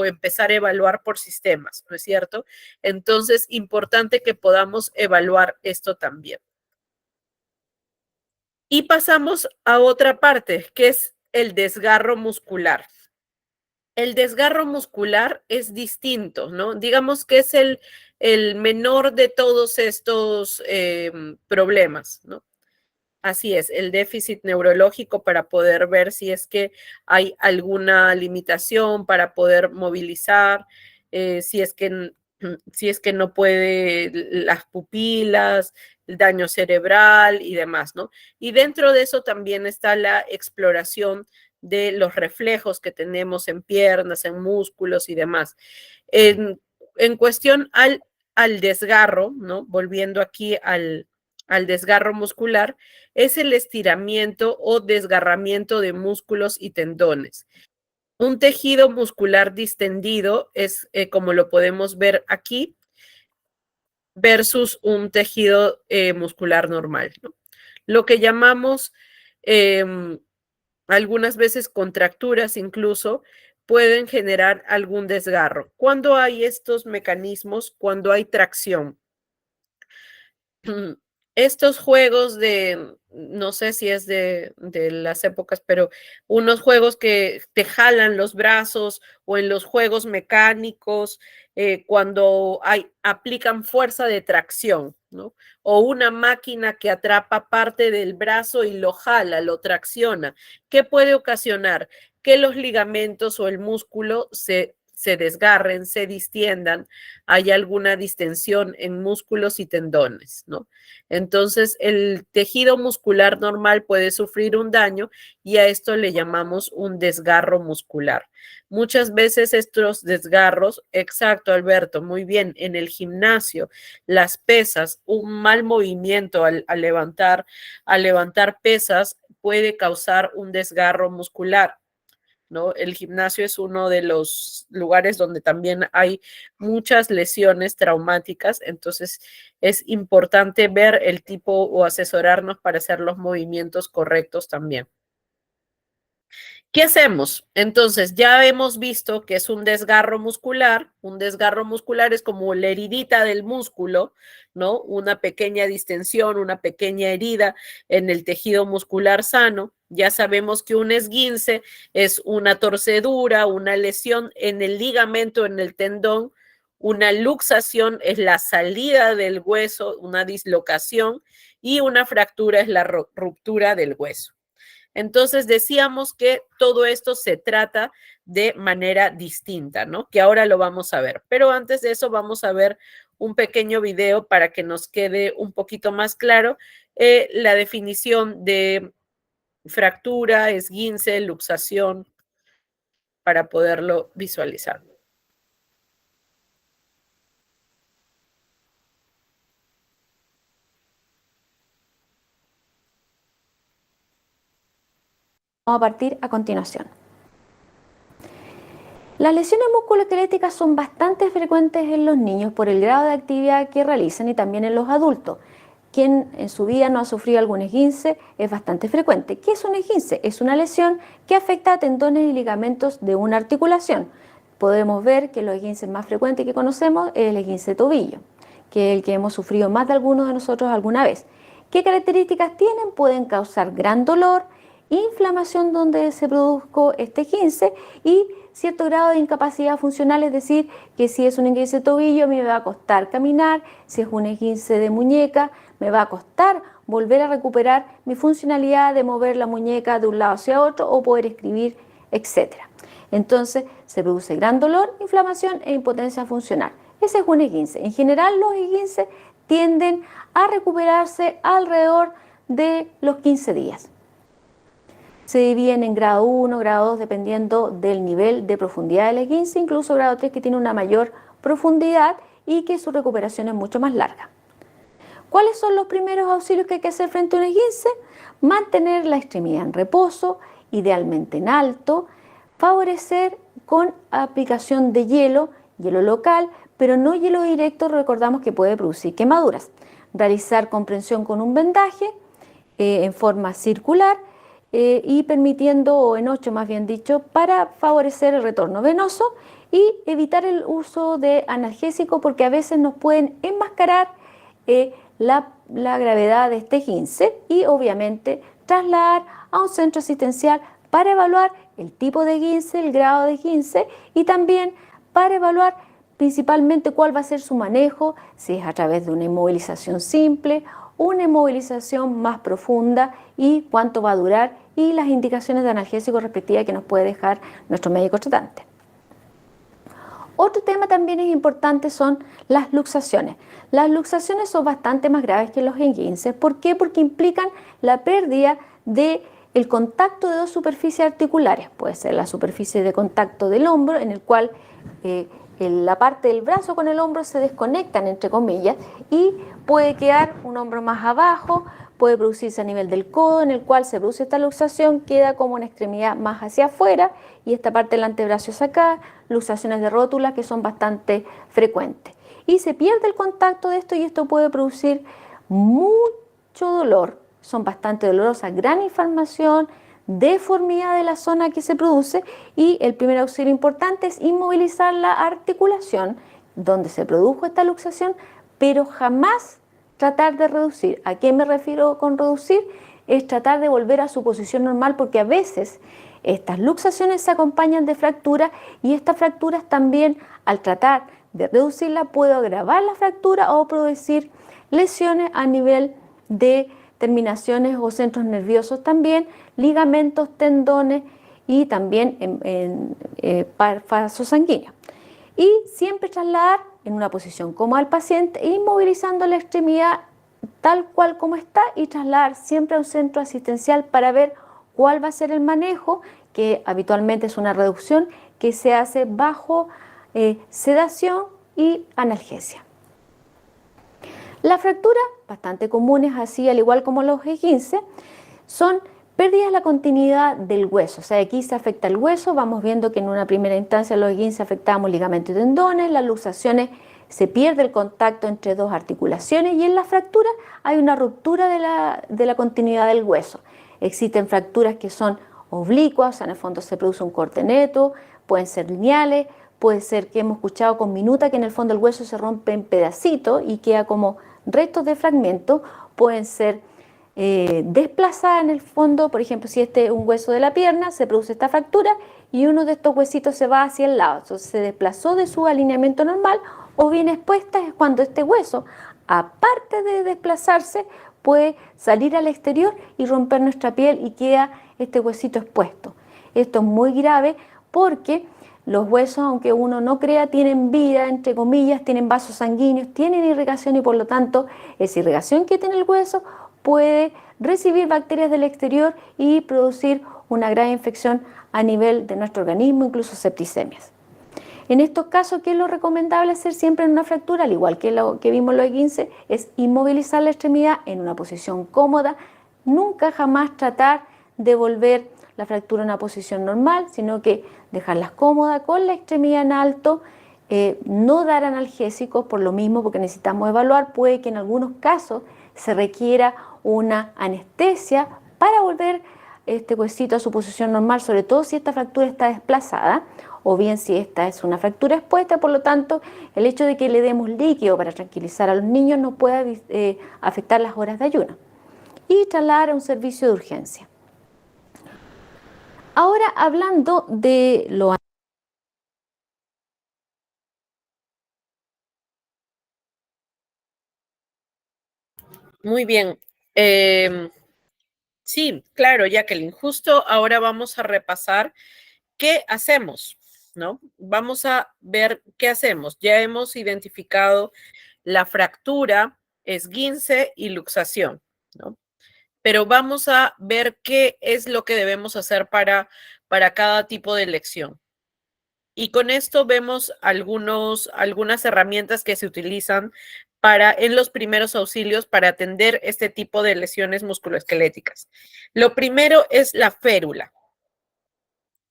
empezar a evaluar por sistemas, ¿no es cierto? Entonces, importante que podamos evaluar esto también. Y pasamos a otra parte, que es el desgarro muscular. El desgarro muscular es distinto, ¿no? Digamos que es el menor de todos estos problemas, ¿no? Así es, el déficit neurológico para poder ver si es que hay alguna limitación para poder movilizar, si es que no puede las pupilas, el daño cerebral y demás, ¿no? Y dentro de eso también está la exploración de los reflejos que tenemos en piernas, en músculos y demás. En cuestión al desgarro, ¿no? Volviendo aquí al desgarro muscular, es el estiramiento o desgarramiento de músculos y tendones. Un tejido muscular distendido es como lo podemos ver aquí versus un tejido muscular normal, ¿no? Lo que llamamos algunas veces contracturas incluso pueden generar algún desgarro. Cuando hay estos mecanismos, cuando hay tracción, estos juegos de, no sé si es de las épocas, pero unos juegos que te jalan los brazos o en los juegos mecánicos, cuando aplican fuerza de tracción, ¿no? O una máquina que atrapa parte del brazo y lo jala, lo tracciona. ¿Qué puede ocasionar? Que los ligamentos o el músculo se desgarren, se distiendan, hay alguna distensión en músculos y tendones, ¿no? Entonces, el tejido muscular normal puede sufrir un daño y a esto le llamamos un desgarro muscular. Muchas veces estos desgarros, exacto, Alberto, muy bien, en el gimnasio, las pesas, un mal movimiento al levantar pesas puede causar un desgarro muscular. ¿No? El gimnasio es uno de los lugares donde también hay muchas lesiones traumáticas, entonces es importante ver el tipo o asesorarnos para hacer los movimientos correctos también. ¿Qué hacemos? Entonces, ya hemos visto que es un desgarro muscular. Un desgarro muscular es como la heridita del músculo, ¿no? Una pequeña distensión, una pequeña herida en el tejido muscular sano. Ya sabemos que un esguince es una torcedura, una lesión en el ligamento, en el tendón. Una luxación es la salida del hueso, una dislocación, y una fractura es la ruptura del hueso. Entonces decíamos que todo esto se trata de manera distinta, ¿no? Que ahora lo vamos a ver. Pero antes de eso vamos a ver un pequeño video para que nos quede un poquito más claro la definición de fractura, esguince, luxación, para poderlo visualizar. Vamos a partir a continuación. Las lesiones musculoesqueléticas son bastante frecuentes en los niños por el grado de actividad que realizan y también en los adultos. Quien en su vida no ha sufrido algún esguince es bastante frecuente. ¿Qué es un esguince? Es una lesión que afecta a tendones y ligamentos de una articulación. Podemos ver que los esguinces más frecuentes que conocemos es el esguince de tobillo, que es el que hemos sufrido más de algunos de nosotros alguna vez. ¿Qué características tienen? Pueden causar gran dolor, inflamación donde se produjo este esguince y cierto grado de incapacidad funcional, es decir, que si es un esguince de tobillo me va a costar caminar, si es un esguince de muñeca me va a costar volver a recuperar mi funcionalidad de mover la muñeca de un lado hacia otro o poder escribir, etc. Entonces se produce gran dolor, inflamación e impotencia funcional. Ese es un esguince. En general los esguinces tienden a recuperarse alrededor de los 15 días. Se dividen en grado 1, grado 2, dependiendo del nivel de profundidad del esguince, incluso grado 3 que tiene una mayor profundidad y que su recuperación es mucho más larga. ¿Cuáles son los primeros auxilios que hay que hacer frente a un esguince? Mantener la extremidad en reposo, idealmente en alto, favorecer con aplicación de hielo local, pero no hielo directo, recordamos que puede producir quemaduras. Realizar comprensión con un vendaje en forma circular y permitiendo, o en 8 más bien dicho, para favorecer el retorno venoso y evitar el uso de analgésico porque a veces nos pueden enmascarar la gravedad de este esguince y obviamente trasladar a un centro asistencial para evaluar el tipo de esguince, el grado de esguince y también para evaluar principalmente cuál va a ser su manejo, si es a través de una inmovilización simple, una inmovilización más profunda y cuánto va a durar y las indicaciones de analgésico respectivas que nos puede dejar nuestro médico tratante. Otro tema también es importante son las luxaciones. Las luxaciones son bastante más graves que los esguinces. ¿Por qué? Porque implican la pérdida del contacto de dos superficies articulares. Puede ser la superficie de contacto del hombro, en el cual la parte del brazo con el hombro se desconectan, entre comillas, y puede quedar un hombro más abajo, puede producirse a nivel del codo, en el cual se produce esta luxación, queda como una extremidad más hacia afuera, y esta parte del antebrazo es acá, luxaciones de rótula que son bastante frecuentes. Y se pierde el contacto de esto y esto puede producir mucho dolor, son bastante dolorosas, gran inflamación, deformidad de la zona que se produce y el primer auxilio importante es inmovilizar la articulación donde se produjo esta luxación, pero jamás tratar de reducir. ¿A qué me refiero con reducir? Es tratar de volver a su posición normal porque a veces estas luxaciones se acompañan de fracturas y estas fracturas también al tratar de reducirla puede agravar la fractura o producir lesiones a nivel de terminaciones o centros nerviosos también, ligamentos, tendones y también en vasos sanguíneos. Y siempre trasladar en una posición cómoda al paciente, inmovilizando la extremidad tal cual como está y trasladar siempre a un centro asistencial para ver cuál va a ser el manejo, que habitualmente es una reducción que se hace bajo sedación y analgesia. Las fracturas, bastante comunes así, al igual como los esguinces, son pérdidas de la continuidad del hueso. O sea, aquí se afecta el hueso, vamos viendo que en una primera instancia los esguinces afectamos ligamentos y tendones, las luxaciones se pierde el contacto entre dos articulaciones y en la fractura hay una ruptura de la continuidad del hueso. Existen fracturas que son oblicuas, o sea, en el fondo se produce un corte neto, pueden ser lineales, puede ser que hemos escuchado con minuta que en el fondo el hueso se rompe en pedacitos y queda como restos de fragmentos, pueden ser desplazadas en el fondo, por ejemplo, si este es un hueso de la pierna, se produce esta fractura y uno de estos huesitos se va hacia el lado, entonces se desplazó de su alineamiento normal o bien expuesta es cuando este hueso, aparte de desplazarse, puede salir al exterior y romper nuestra piel y queda este huesito expuesto. Esto es muy grave porque los huesos, aunque uno no crea, tienen vida, entre comillas, tienen vasos sanguíneos, tienen irrigación y por lo tanto esa irrigación que tiene el hueso puede recibir bacterias del exterior y producir una gran infección a nivel de nuestro organismo, incluso septicemias. En estos casos, ¿qué es lo recomendable hacer siempre en una fractura? Al igual que lo que vimos en los esguinces, es inmovilizar la extremidad en una posición cómoda, nunca jamás tratar de volver la fractura a una posición normal, sino que dejarlas cómodas con la extremidad en alto, no dar analgésicos por lo mismo, porque necesitamos evaluar, puede que en algunos casos se requiera una anestesia para volver este huesito a su posición normal, sobre todo si esta fractura está desplazada o bien si esta es una fractura expuesta, por lo tanto el hecho de que le demos líquido para tranquilizar a los niños no puede afectar las horas de ayuno y trasladar a un servicio de urgencia. Ahora hablando de lo Muy bien. Sí, claro, Jacqueline. Justo ahora vamos a repasar qué hacemos, ¿no? Vamos a ver qué hacemos. Ya hemos identificado la fractura, esguince y luxación, ¿no? Pero vamos a ver qué es lo que debemos hacer para cada tipo de lección. Y con esto vemos algunas herramientas que se utilizan en los primeros auxilios para atender este tipo de lesiones musculoesqueléticas. Lo primero es la férula.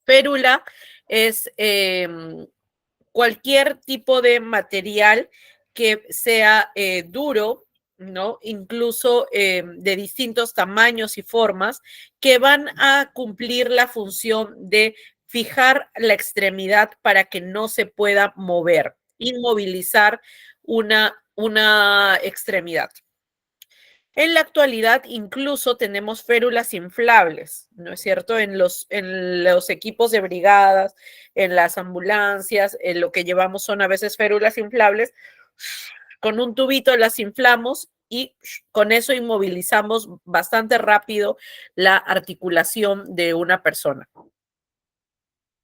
Férula es cualquier tipo de material que sea duro, ¿no? Incluso de distintos tamaños y formas, que van a cumplir la función de fijar la extremidad para que no se pueda mover, inmovilizar una extremidad. En la actualidad incluso tenemos férulas inflables, ¿no es cierto? En los equipos de brigadas, en las ambulancias, lo que llevamos son a veces férulas inflables. Con un tubito las inflamos y con eso inmovilizamos bastante rápido la articulación de una persona.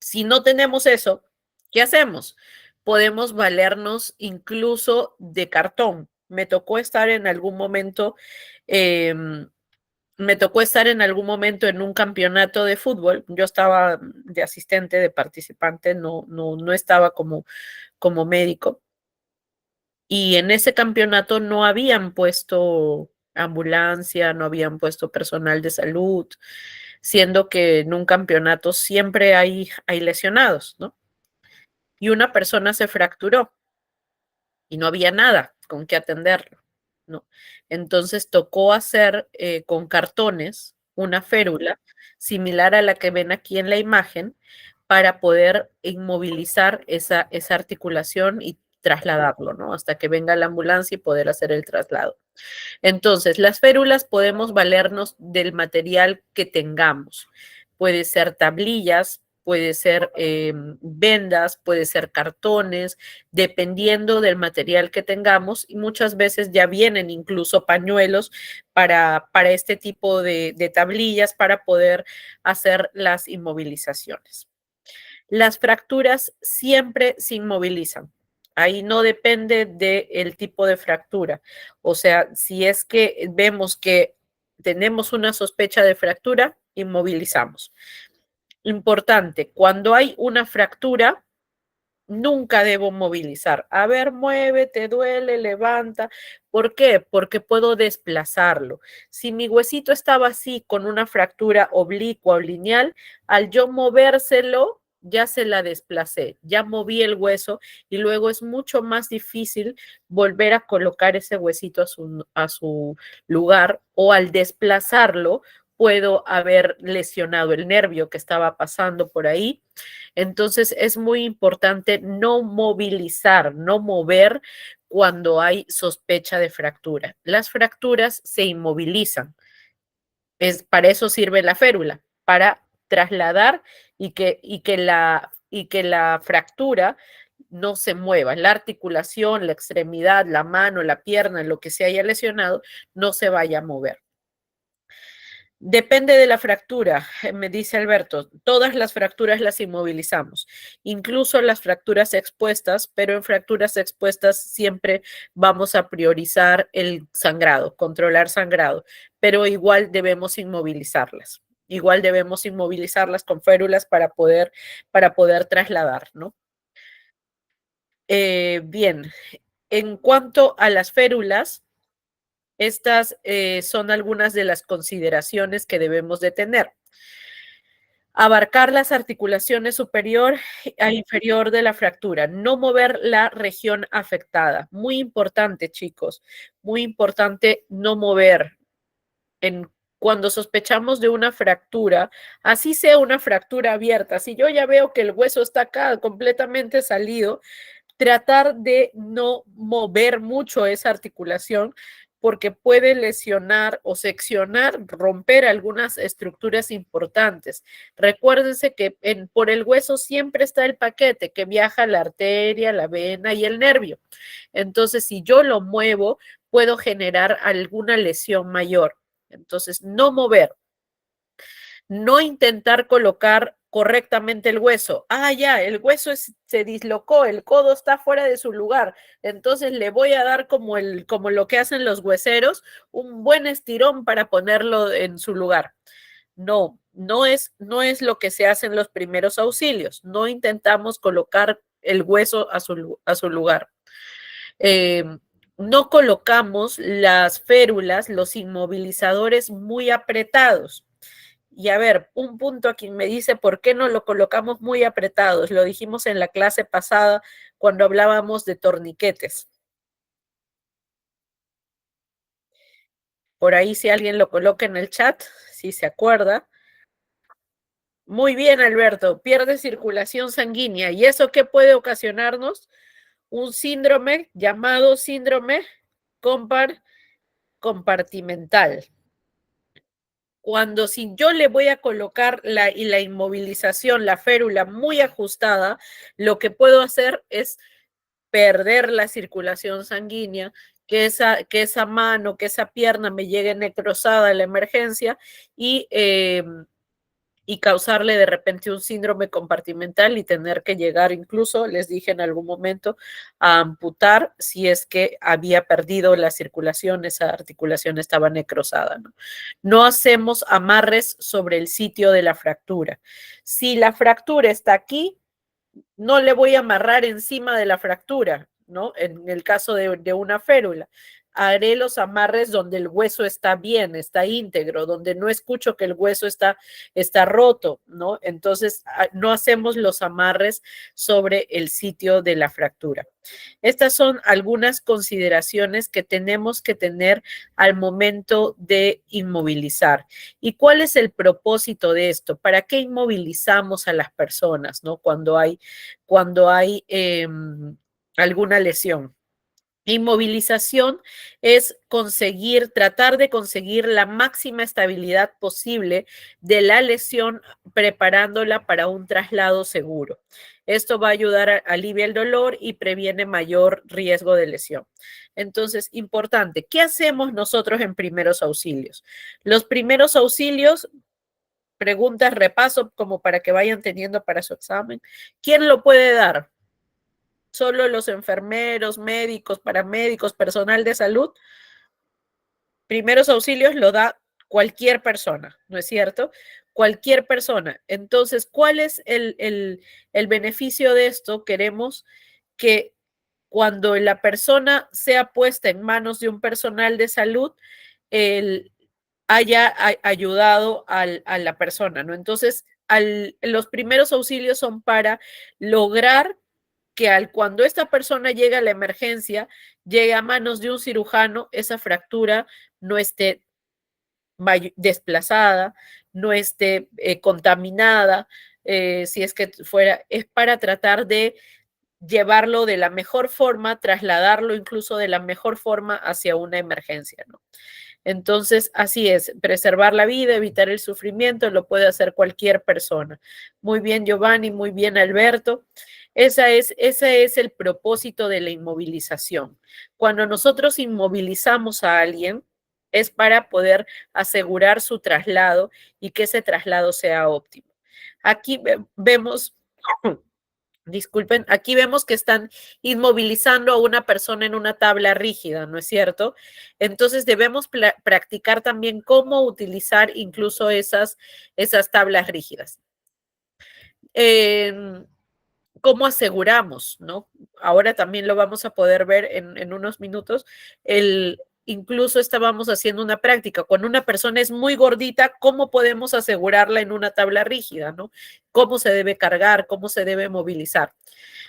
Si no tenemos eso, ¿qué hacemos? Podemos valernos incluso de cartón. Me tocó estar en algún momento en un campeonato de fútbol. Yo estaba de asistente, de participante, no estaba como médico. Y en ese campeonato no habían puesto ambulancia, no habían puesto personal de salud, siendo que en un campeonato siempre hay lesionados, ¿no? Y una persona se fracturó y no había nada con qué atenderlo, ¿no? Entonces tocó hacer con cartones una férula similar a la que ven aquí en la imagen para poder inmovilizar esa articulación y trasladarlo, ¿no? Hasta que venga la ambulancia y poder hacer el traslado. Entonces, las férulas podemos valernos del material que tengamos. Puede ser tablillas, puede ser vendas, puede ser cartones, dependiendo del material que tengamos. Y muchas veces ya vienen incluso pañuelos para este tipo de tablillas para poder hacer las inmovilizaciones. Las fracturas siempre se inmovilizan. Ahí no depende del tipo de fractura. O sea, si es que vemos que tenemos una sospecha de fractura, inmovilizamos. Importante, cuando hay una fractura, nunca debo movilizar. A ver, muévete, duele, levanta. ¿Por qué? Porque puedo desplazarlo. Si mi huesito estaba así con una fractura oblicua o lineal, al yo movérselo, ya se la desplacé, ya moví el hueso y luego es mucho más difícil volver a colocar ese huesito a su lugar, o al desplazarlo puedo haber lesionado el nervio que estaba pasando por ahí. Entonces es muy importante no movilizar, no mover cuando hay sospecha de fractura. Las fracturas se inmovilizan. Para eso sirve la férula, para trasladar y que la fractura no se mueva. La articulación, la extremidad, la mano, la pierna, lo que se haya lesionado, no se vaya a mover. Depende de la fractura, me dice Alberto. Todas las fracturas las inmovilizamos, incluso las fracturas expuestas, pero en fracturas expuestas siempre vamos a priorizar el sangrado, controlar sangrado, pero igual debemos inmovilizarlas. Igual debemos inmovilizarlas con férulas para poder trasladar, ¿no? Bien, en cuanto a las férulas, estas son algunas de las consideraciones que debemos de tener. Abarcar las articulaciones superior a inferior de la fractura, no mover la región afectada. Muy importante, chicos, muy importante no mover. Cuando sospechamos de una fractura, así sea una fractura abierta, si yo ya veo que el hueso está acá completamente salido, tratar de no mover mucho esa articulación porque puede lesionar o seccionar, romper algunas estructuras importantes. Recuérdense que por el hueso siempre está el paquete que viaja la arteria, la vena y el nervio. Entonces, si yo lo muevo, puedo generar alguna lesión mayor. Entonces, no mover. No intentar colocar correctamente el hueso. Ya, el hueso se dislocó, el codo está fuera de su lugar. Entonces le voy a dar como lo que hacen los hueseros, un buen estirón para ponerlo en su lugar. No es lo que se hace en los primeros auxilios. No intentamos colocar el hueso a su lugar. no colocamos las férulas, los inmovilizadores muy apretados. Y a ver, un punto a quien me dice por qué no lo colocamos muy apretados. Lo dijimos en la clase pasada cuando hablábamos de torniquetes. Por ahí si alguien lo coloca en el chat, si se acuerda. Muy bien, Alberto, pierde circulación sanguínea. ¿Y eso qué puede ocasionarnos? Un síndrome llamado síndrome compartimental. Cuando si yo le voy a colocar la inmovilización, la férula muy ajustada, lo que puedo hacer es perder la circulación sanguínea, que esa mano, que esa pierna me llegue necrosada en la emergencia y causarle de repente un síndrome compartimental y tener que llegar incluso, les dije en algún momento, a amputar si es que había perdido la circulación, esa articulación estaba necrosada. No hacemos amarres sobre el sitio de la fractura. Si la fractura está aquí, no le voy a amarrar encima de la fractura, ¿no? En el caso de una férula. Haré los amarres donde el hueso está bien, está íntegro, donde no escucho que el hueso está roto, ¿no? Entonces, no hacemos los amarres sobre el sitio de la fractura. Estas son algunas consideraciones que tenemos que tener al momento de inmovilizar. ¿Y cuál es el propósito de esto? ¿Para qué inmovilizamos a las personas, ¿no? Cuando hay alguna lesión. Inmovilización es tratar de conseguir la máxima estabilidad posible de la lesión, preparándola para un traslado seguro. Esto va a ayudar a aliviar el dolor y previene mayor riesgo de lesión. Entonces, importante, ¿qué hacemos nosotros en primeros auxilios? Los primeros auxilios, preguntas, repaso, como para que vayan teniendo para su examen. ¿Quién lo puede dar? Solo los enfermeros, médicos, paramédicos, personal de salud. Primeros auxilios lo da cualquier persona, ¿no es cierto? Cualquier persona. Entonces, ¿cuál es el beneficio de esto? Queremos que cuando la persona sea puesta en manos de un personal de salud, haya ayudado a la persona, ¿no? Entonces, los primeros auxilios son para lograr que cuando esta persona llega a la emergencia, llegue a manos de un cirujano, esa fractura no esté desplazada, no esté contaminada, si es que fuera, es para tratar de llevarlo de la mejor forma, trasladarlo incluso de la mejor forma hacia una emergencia, ¿no? Entonces, así es, preservar la vida, evitar el sufrimiento, lo puede hacer cualquier persona. Muy bien, Giovanni, muy bien, Alberto. Ese es el propósito de la inmovilización. Cuando nosotros inmovilizamos a alguien, es para poder asegurar su traslado y que ese traslado sea óptimo. Aquí vemos, disculpen, aquí vemos que están inmovilizando a una persona en una tabla rígida, ¿no es cierto? Entonces debemos practicar también cómo utilizar incluso esas tablas rígidas. ¿Cómo aseguramos, no? Ahora también lo vamos a poder ver en unos minutos. Incluso estábamos haciendo una práctica. Cuando una persona es muy gordita, ¿cómo podemos asegurarla en una tabla rígida, no? ¿Cómo se debe cargar? ¿Cómo se debe movilizar?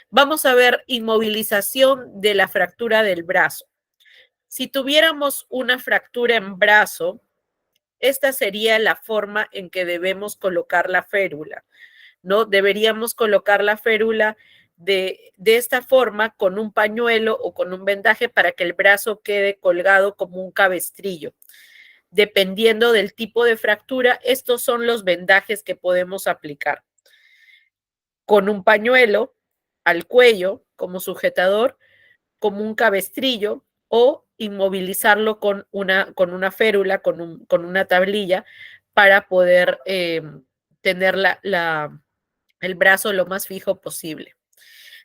Vamos a ver inmovilización de la fractura del brazo. Si tuviéramos una fractura en brazo, esta sería la forma en que debemos colocar la férula, ¿no? Deberíamos colocar la férula de esta forma con un pañuelo o con un vendaje para que el brazo quede colgado como un cabestrillo. Dependiendo del tipo de fractura, estos son los vendajes que podemos aplicar. Con un pañuelo al cuello como sujetador, como un cabestrillo, o inmovilizarlo con una férula, con una tablilla, para poder tener el brazo lo más fijo posible.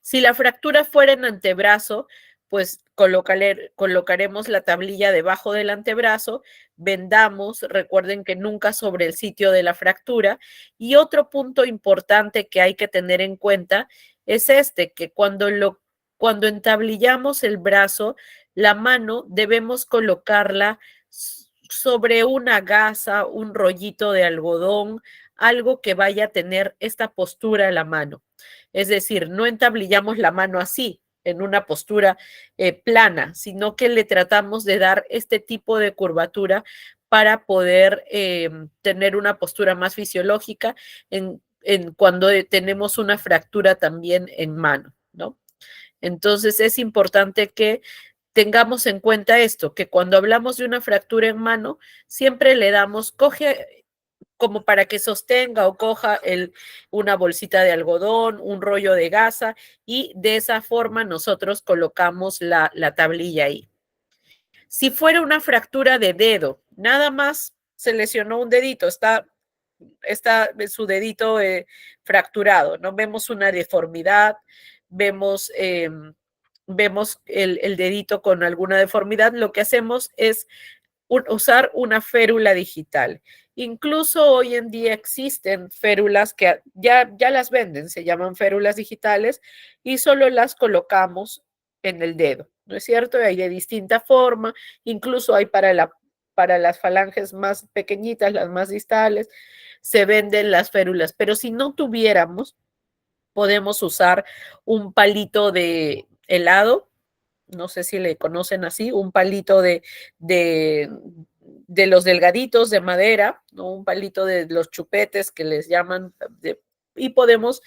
Si la fractura fuera en antebrazo, pues colocaremos la tablilla debajo del antebrazo, vendamos, recuerden que nunca sobre el sitio de la fractura. Y otro punto importante que hay que tener en cuenta es que cuando entablillamos el brazo, la mano debemos colocarla sobre una gasa, un rollito de algodón, algo que vaya a tener esta postura en la mano. Es decir, no entablillamos la mano así, en una postura plana, sino que le tratamos de dar este tipo de curvatura para poder tener una postura más fisiológica en cuando tenemos una fractura también en mano, ¿no? Entonces es importante que tengamos en cuenta esto, que cuando hablamos de una fractura en mano, siempre le damos, coge como para que sostenga o coja una bolsita de algodón, un rollo de gasa, y de esa forma nosotros colocamos la tablilla ahí. Si fuera una fractura de dedo, nada más se lesionó un dedito, está su dedito fracturado, ¿no? Vemos una deformidad, vemos, vemos el dedito con alguna deformidad, lo que hacemos es usar una férula digital. Incluso hoy en día existen férulas que ya las venden, se llaman férulas digitales y solo las colocamos en el dedo, ¿no es cierto? Hay de distinta forma, incluso hay para las falanges más pequeñitas, las más distales, se venden las férulas, pero si no tuviéramos, podemos usar un palito de helado, no sé si le conocen así, un palito de, de los delgaditos de madera, ¿no? Un palito de los chupetes que les llaman, y podemos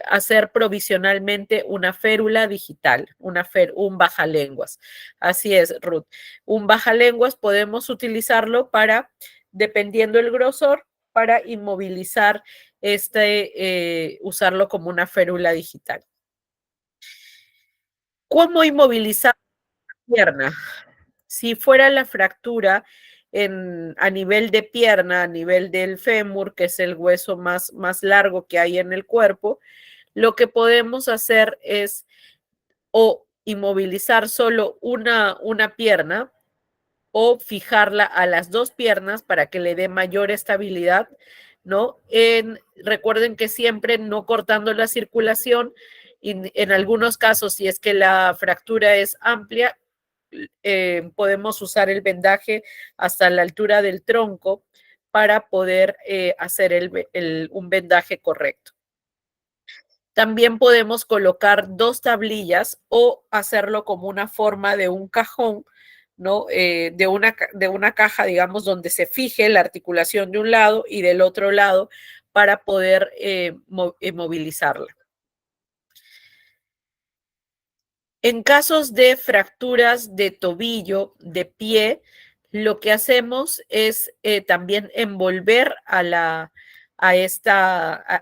hacer provisionalmente una férula digital, un bajalenguas. Así es, Ruth. Un bajalenguas podemos utilizarlo para, dependiendo el grosor, para inmovilizar usarlo como una férula digital. ¿Cómo inmovilizar la pierna? Si fuera la fractura a nivel de pierna, a nivel del fémur, que es el hueso más largo que hay en el cuerpo, lo que podemos hacer es o inmovilizar solo una pierna o fijarla a las dos piernas para que le dé mayor estabilidad, ¿no? Recuerden que siempre no cortando la circulación, y en algunos casos, si es que la fractura es amplia, podemos usar el vendaje hasta la altura del tronco para poder hacer un vendaje correcto. También podemos colocar dos tablillas o hacerlo como una forma de un cajón, ¿no? De una caja, digamos, donde se fije la articulación de un lado y del otro lado para poder movilizarla. En casos de fracturas de tobillo, de pie, lo que hacemos es también envolver a la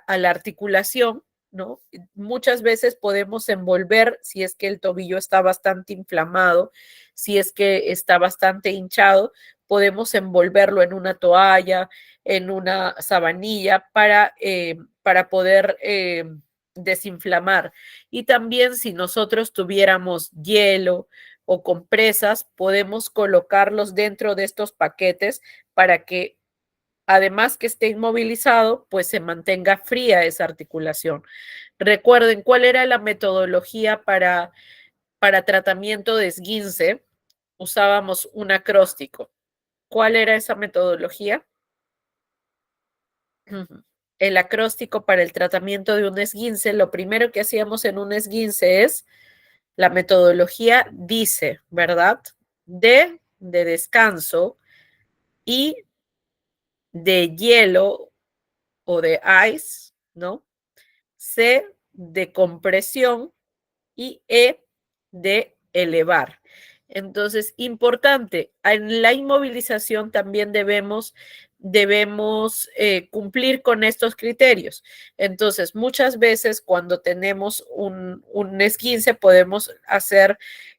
articulación, ¿no? Muchas veces podemos envolver, si es que el tobillo está bastante inflamado, si es que está bastante hinchado, podemos envolverlo en una toalla, en una sabanilla para poder desinflamar. Y también si nosotros tuviéramos hielo o compresas, podemos colocarlos dentro de estos paquetes para que, además que esté inmovilizado, pues se mantenga fría esa articulación. Recuerden, ¿cuál era la metodología para tratamiento de esguince? Usábamos un acróstico. ¿Cuál era esa metodología? El acróstico para el tratamiento de un esguince, lo primero que hacíamos en un esguince es, la metodología dice, ¿verdad? D de descanso, I de hielo o de ice, ¿no? C de compresión y E de elevar. Entonces, importante, en la inmovilización también debemos cumplir con estos criterios. Entonces, muchas veces cuando tenemos un esguince podemos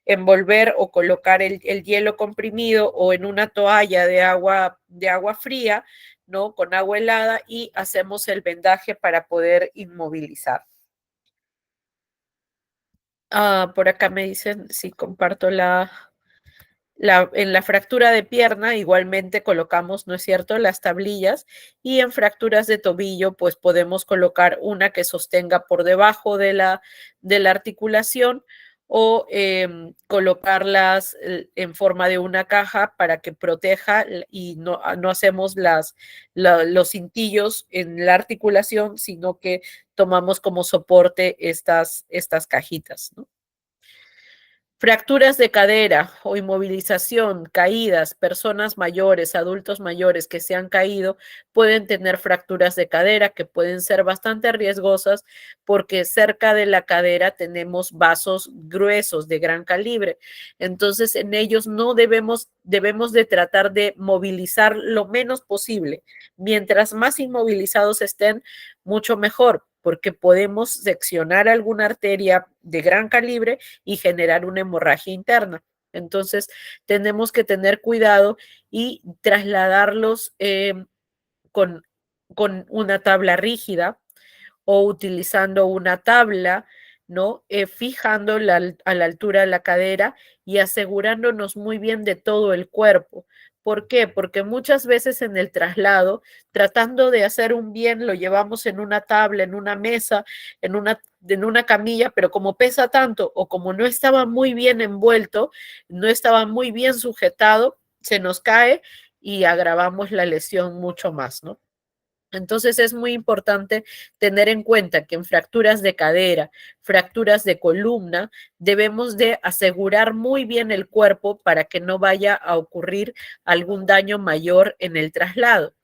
envolver o colocar el hielo comprimido o en una toalla de agua fría, ¿no? Con agua helada, y hacemos el vendaje para poder inmovilizar. Por acá me dicen si comparto en la fractura de pierna igualmente colocamos, ¿no es cierto?, las tablillas, y en fracturas de tobillo pues podemos colocar una que sostenga por debajo de la articulación o colocarlas en forma de una caja para que proteja y no hacemos los cintillos en la articulación, sino que tomamos como soporte estas cajitas, ¿no? Fracturas de cadera o inmovilización, caídas, personas mayores, adultos mayores que se han caído, pueden tener fracturas de cadera que pueden ser bastante riesgosas porque cerca de la cadera tenemos vasos gruesos de gran calibre. Entonces, en ellos no debemos de tratar de movilizar lo menos posible. Mientras más inmovilizados estén, mucho mejor, porque podemos seccionar alguna arteria de gran calibre y generar una hemorragia interna. Entonces, tenemos que tener cuidado y trasladarlos con, con una tabla rígida o utilizando una tabla, ¿no? Fijando a la altura de la cadera y asegurándonos muy bien de todo el cuerpo. ¿Por qué? Porque muchas veces en el traslado, tratando de hacer un bien, lo llevamos en una tabla, en una mesa, en una camilla, pero como pesa tanto o como no estaba muy bien envuelto, no estaba muy bien sujetado, se nos cae y agravamos la lesión mucho más, ¿no? Entonces es muy importante tener en cuenta que en fracturas de cadera, fracturas de columna, debemos de asegurar muy bien el cuerpo para que no vaya a ocurrir algún daño mayor en el traslado.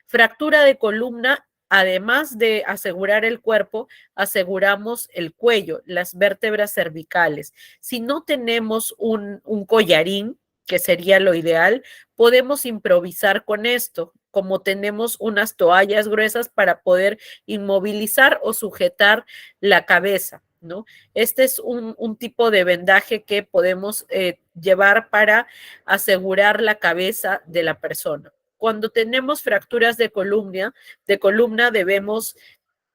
Fractura de columna, además de asegurar el cuerpo, aseguramos el cuello, las vértebras cervicales. Si no tenemos un collarín, que sería lo ideal, podemos improvisar con esto, como tenemos unas toallas gruesas para poder inmovilizar o sujetar la cabeza, ¿no? Este es un tipo de vendaje que podemos llevar para asegurar la cabeza de la persona. Cuando tenemos fracturas de columna debemos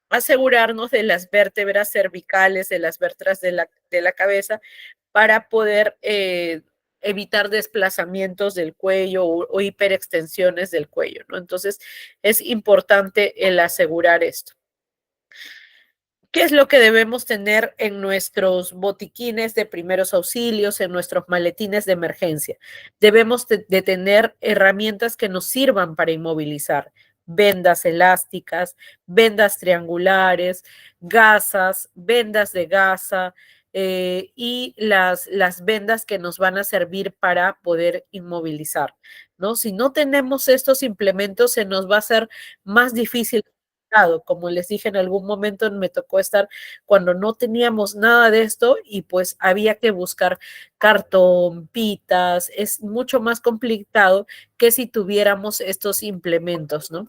asegurarnos de las vértebras cervicales, de las vértebras de la cabeza, para poder evitar desplazamientos del cuello o hiperextensiones del cuello, ¿no? Entonces, es importante el asegurar esto. ¿Qué es lo que debemos tener en nuestros botiquines de primeros auxilios, en nuestros maletines de emergencia? Debemos de tener herramientas que nos sirvan para inmovilizar. Vendas elásticas, vendas triangulares, gasas, vendas de gasa y las vendas que nos van a servir para poder inmovilizar, ¿no? Si no tenemos estos implementos, se nos va a hacer más difícil. Como les dije, en algún momento me tocó estar cuando no teníamos nada de esto y pues había que buscar cartón, pitas, es mucho más complicado que si tuviéramos estos implementos, ¿no?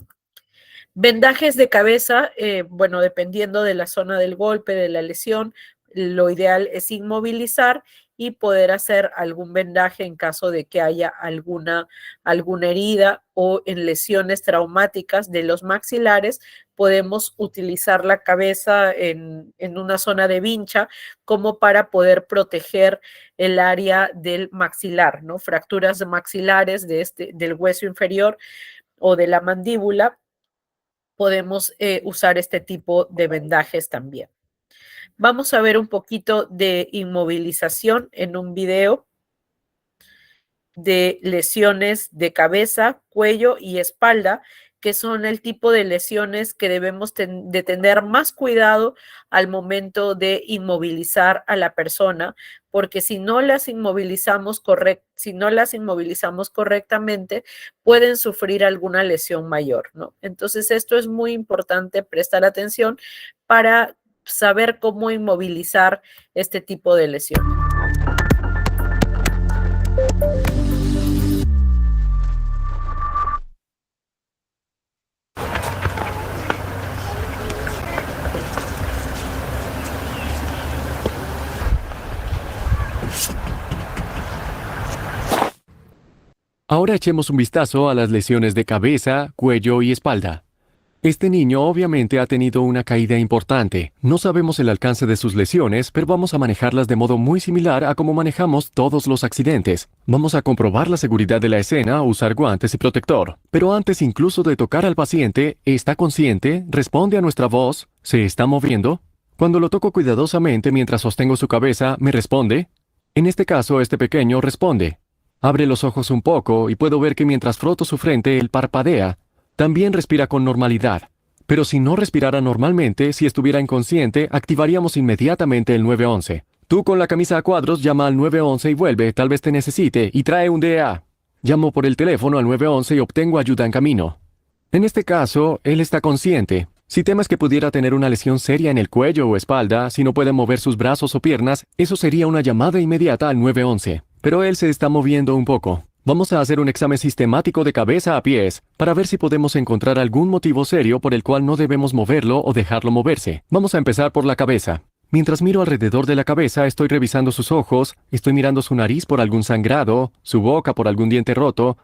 Vendajes de cabeza, bueno, dependiendo de la zona del golpe, de la lesión, lo ideal es inmovilizar y poder hacer algún vendaje en caso de que haya alguna herida o en lesiones traumáticas de los maxilares. Podemos utilizar la cabeza en una zona de vincha como para poder proteger el área del maxilar, ¿no? Fracturas maxilares del hueso inferior o de la mandíbula, podemos usar este tipo de vendajes también. Vamos a ver un poquito de inmovilización en un video de lesiones de cabeza, cuello y espalda, que son el tipo de lesiones que debemos de tener más cuidado al momento de inmovilizar a la persona, porque si no las inmovilizamos correctamente, pueden sufrir alguna lesión mayor, ¿no? Entonces, esto es muy importante prestar atención para saber cómo inmovilizar este tipo de lesión. Ahora echemos un vistazo a las lesiones de cabeza, cuello y espalda. Este niño obviamente ha tenido una caída importante. No sabemos el alcance de sus lesiones, pero vamos a manejarlas de modo muy similar a como manejamos todos los accidentes. Vamos a comprobar la seguridad de la escena, usar guantes y protector. Pero antes incluso de tocar al paciente, ¿está consciente? ¿Responde a nuestra voz? ¿Se está moviendo? Cuando lo toco cuidadosamente mientras sostengo su cabeza, ¿me responde? En este caso, este pequeño responde. Abre los ojos un poco y puedo ver que mientras froto su frente, él parpadea. También respira con normalidad. Pero si no respirara normalmente, si estuviera inconsciente, activaríamos inmediatamente el 911. Tú con la camisa a cuadros llama al 911 y vuelve, tal vez te necesite, y trae un DEA. Llamo por el teléfono al 911 y obtengo ayuda en camino. En este caso, él está consciente. Si temes que pudiera tener una lesión seria en el cuello o espalda, si no puede mover sus brazos o piernas, eso sería una llamada inmediata al 911. Pero él se está moviendo un poco. Vamos a hacer un examen sistemático de cabeza a pies para ver si podemos encontrar algún motivo serio por el cual no debemos moverlo o dejarlo moverse. Vamos a empezar por la cabeza. Mientras miro alrededor de la cabeza, estoy revisando sus ojos, estoy mirando su nariz por algún sangrado, su boca por algún diente roto.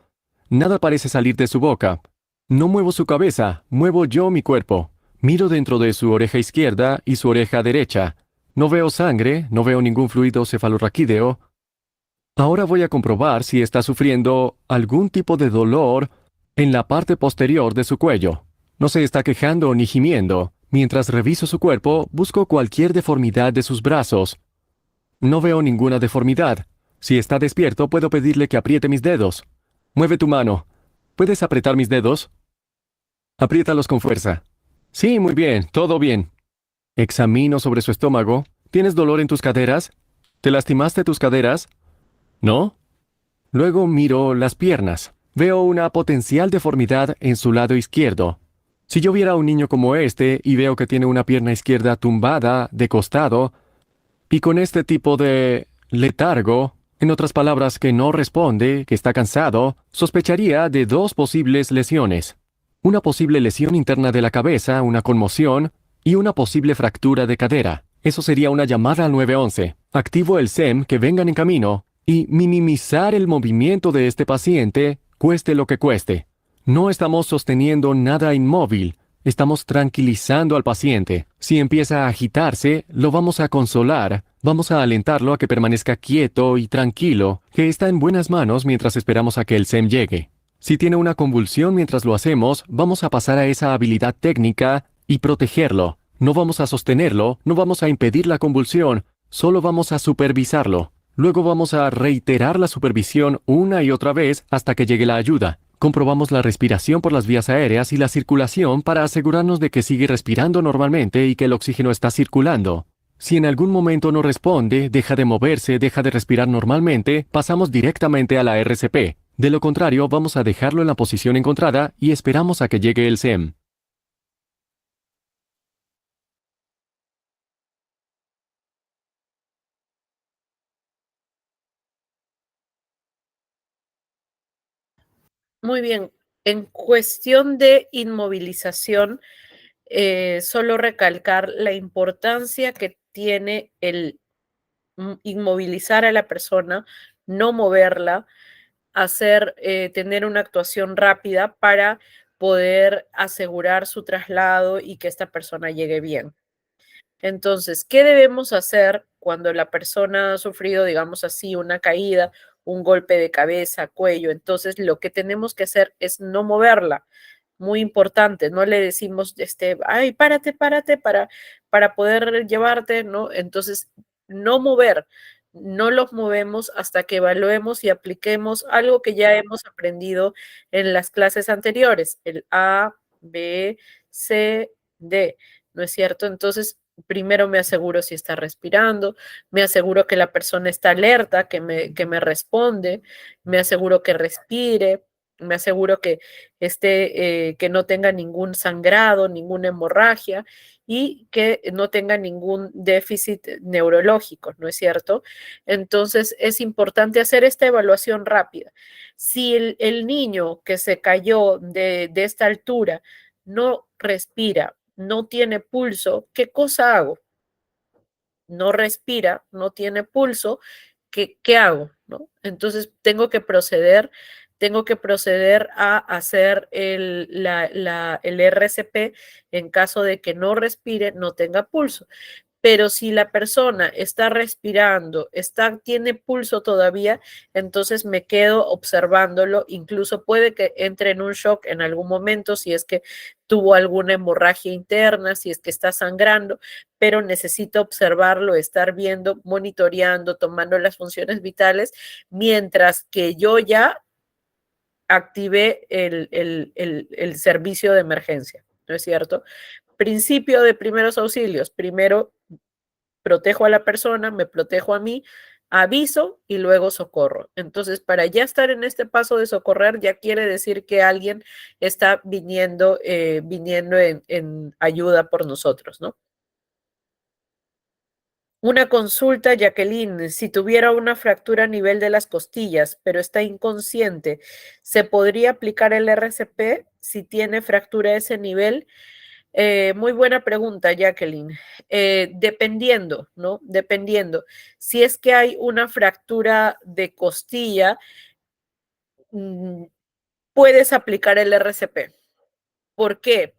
Nada parece salir de su boca. No muevo su cabeza, muevo yo mi cuerpo. Miro dentro de su oreja izquierda y su oreja derecha. No veo sangre, no veo ningún fluido cefalorraquídeo. Ahora voy a comprobar si está sufriendo algún tipo de dolor en la parte posterior de su cuello. No se está quejando ni gimiendo. Mientras reviso su cuerpo, busco cualquier deformidad de sus brazos. No veo ninguna deformidad. Si está despierto, puedo pedirle que apriete mis dedos. Mueve tu mano. ¿Puedes apretar mis dedos? Apriétalos con fuerza. Sí, muy bien, todo bien. Examino sobre su estómago. ¿Tienes dolor en tus caderas? ¿Te lastimaste tus caderas? ¿No? Luego miro las piernas. Veo una potencial deformidad en su lado izquierdo. Si yo viera a un niño como este y veo que tiene una pierna izquierda tumbada, de costado, y con este tipo de letargo, en otras palabras, que no responde, que está cansado, sospecharía de dos posibles lesiones. Una posible lesión interna de la cabeza, una conmoción, y una posible fractura de cadera. Eso sería una llamada al 911. Activo el SEM, que vengan en camino, y minimizar el movimiento de este paciente, cueste lo que cueste. No estamos sosteniendo nada inmóvil, estamos tranquilizando al paciente. Si empieza a agitarse, lo vamos a consolar, vamos a alentarlo a que permanezca quieto y tranquilo, que está en buenas manos mientras esperamos a que el SEM llegue. Si tiene una convulsión mientras lo hacemos, vamos a pasar a esa habilidad técnica y protegerlo. No vamos a sostenerlo, no vamos a impedir la convulsión, solo vamos a supervisarlo. Luego vamos a reiterar la supervisión una y otra vez hasta que llegue la ayuda. Comprobamos la respiración por las vías aéreas y la circulación para asegurarnos de que sigue respirando normalmente y que el oxígeno está circulando. Si en algún momento no responde, deja de moverse, deja de respirar normalmente, pasamos directamente a la RCP. De lo contrario, vamos a dejarlo en la posición encontrada y esperamos a que llegue el SEM. Muy bien. En cuestión de inmovilización, solo recalcar la importancia que tiene el inmovilizar a la persona, no moverla, tener una actuación rápida para poder asegurar su traslado y que esta persona llegue bien. Entonces, ¿qué debemos hacer cuando la persona ha sufrido, digamos así, una caída, un golpe de cabeza, cuello? Entonces, lo que tenemos que hacer es no moverla. Muy importante, no le decimos, ay, párate, párate para poder llevarte, ¿no? Entonces, no mover, no los movemos hasta que evaluemos y apliquemos algo que ya hemos aprendido en las clases anteriores, el A, B, C, D, ¿no es cierto? Entonces, primero me aseguro si está respirando, me aseguro que la persona está alerta, que me responde, me aseguro que respire, me aseguro que no tenga ningún sangrado, ninguna hemorragia y que no tenga ningún déficit neurológico, ¿no es cierto? Entonces es importante hacer esta evaluación rápida. Si el niño que se cayó de esta altura no respira, no tiene pulso, ¿qué cosa hago? No respira, no tiene pulso, ¿qué hago? ¿No? Entonces tengo que proceder a hacer el RCP en caso de que no respire, no tenga pulso. Pero si la persona está respirando, tiene pulso todavía, entonces me quedo observándolo, incluso puede que entre en un shock en algún momento si es que tuvo alguna hemorragia interna, si es que está sangrando, pero necesito observarlo, estar viendo, monitoreando, tomando las funciones vitales, mientras que yo ya activé el servicio de emergencia, ¿no es cierto? Principio de primeros auxilios. Primero protejo a la persona, me protejo a mí, aviso y luego socorro. Entonces, para ya estar en este paso de socorrer, ya quiere decir que alguien está viniendo en ayuda por nosotros, ¿no? Una consulta, Jacqueline, si tuviera una fractura a nivel de las costillas, pero está inconsciente, ¿se podría aplicar el RCP si tiene fractura a ese nivel? Muy buena pregunta, Jacqueline. Dependiendo, ¿no? Dependiendo. Si es que hay una fractura de costilla, mm, puedes aplicar el RCP. ¿Por qué?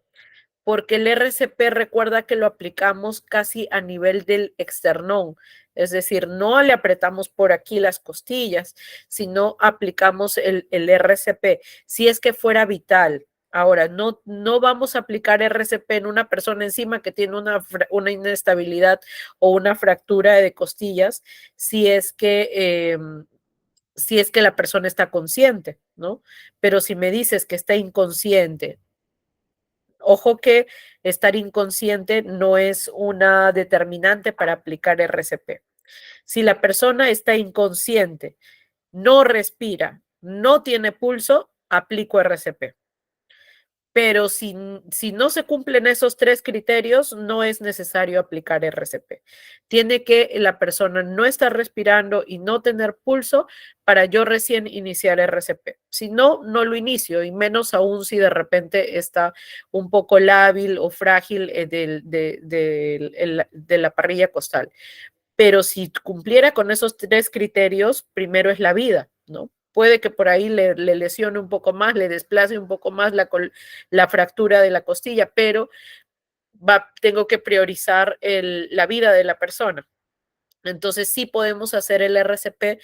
Porque el RCP recuerda que lo aplicamos casi a nivel del externón, es decir, no le apretamos por aquí las costillas, sino aplicamos el RCP. Si es que fuera vital. Ahora, no vamos a aplicar RCP en una persona encima que tiene una inestabilidad o una fractura de costillas, si es que la persona está consciente, ¿no? Pero si me dices que está inconsciente, ojo que estar inconsciente no es una determinante para aplicar RCP. Si la persona está inconsciente, no respira, no tiene pulso, aplico RCP. Pero si no se cumplen esos 3 criterios, no es necesario aplicar RCP. Tiene que la persona no estar respirando y no tener pulso para yo recién iniciar RCP. Si no, no lo inicio, y menos aún si de repente está un poco lábil o frágil de la parrilla costal. Pero si cumpliera con esos 3 criterios, primero es la vida, ¿no? Puede que por ahí le lesione un poco más, le desplace un poco más la fractura de la costilla, pero tengo que priorizar la vida de la persona. Entonces sí podemos hacer el RCP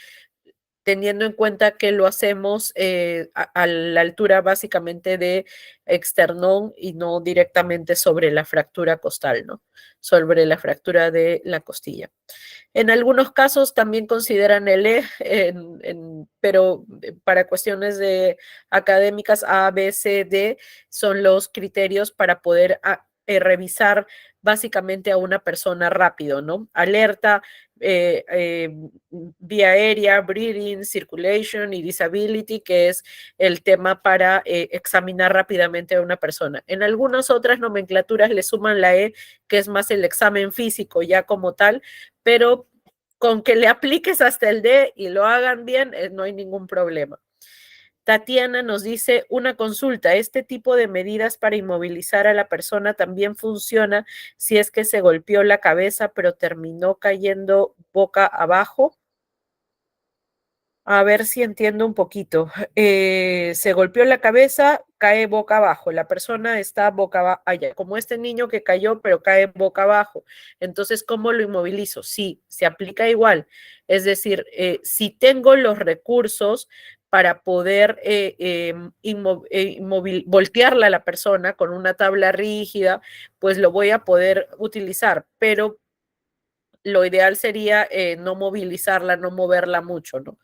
teniendo en cuenta que lo hacemos a la altura básicamente de externón y no directamente sobre la fractura costal, ¿no? Sobre la fractura de la costilla. En algunos casos también consideran el E, pero para cuestiones académicas A, B, C, D son los criterios para poder revisar básicamente a una persona rápido, ¿no? Alerta, vía aérea, breathing, circulation y disability, que es el tema para examinar rápidamente a una persona. En algunas otras nomenclaturas le suman la E, que es más el examen físico ya como tal, pero con que le apliques hasta el D y lo hagan bien, no hay ningún problema. Tatiana nos dice una consulta, ¿este tipo de medidas para inmovilizar a la persona también funciona si es que se golpeó la cabeza pero terminó cayendo boca abajo? A ver si entiendo un poquito. Se golpeó la cabeza, cae boca abajo. La persona está boca abajo. Como este niño que cayó, pero cae boca abajo. Entonces, ¿cómo lo inmovilizo? Sí, se aplica igual. Es decir, si tengo los recursos para poder voltearla a la persona con una tabla rígida, pues lo voy a poder utilizar. Pero lo ideal sería no movilizarla, no moverla mucho, ¿no?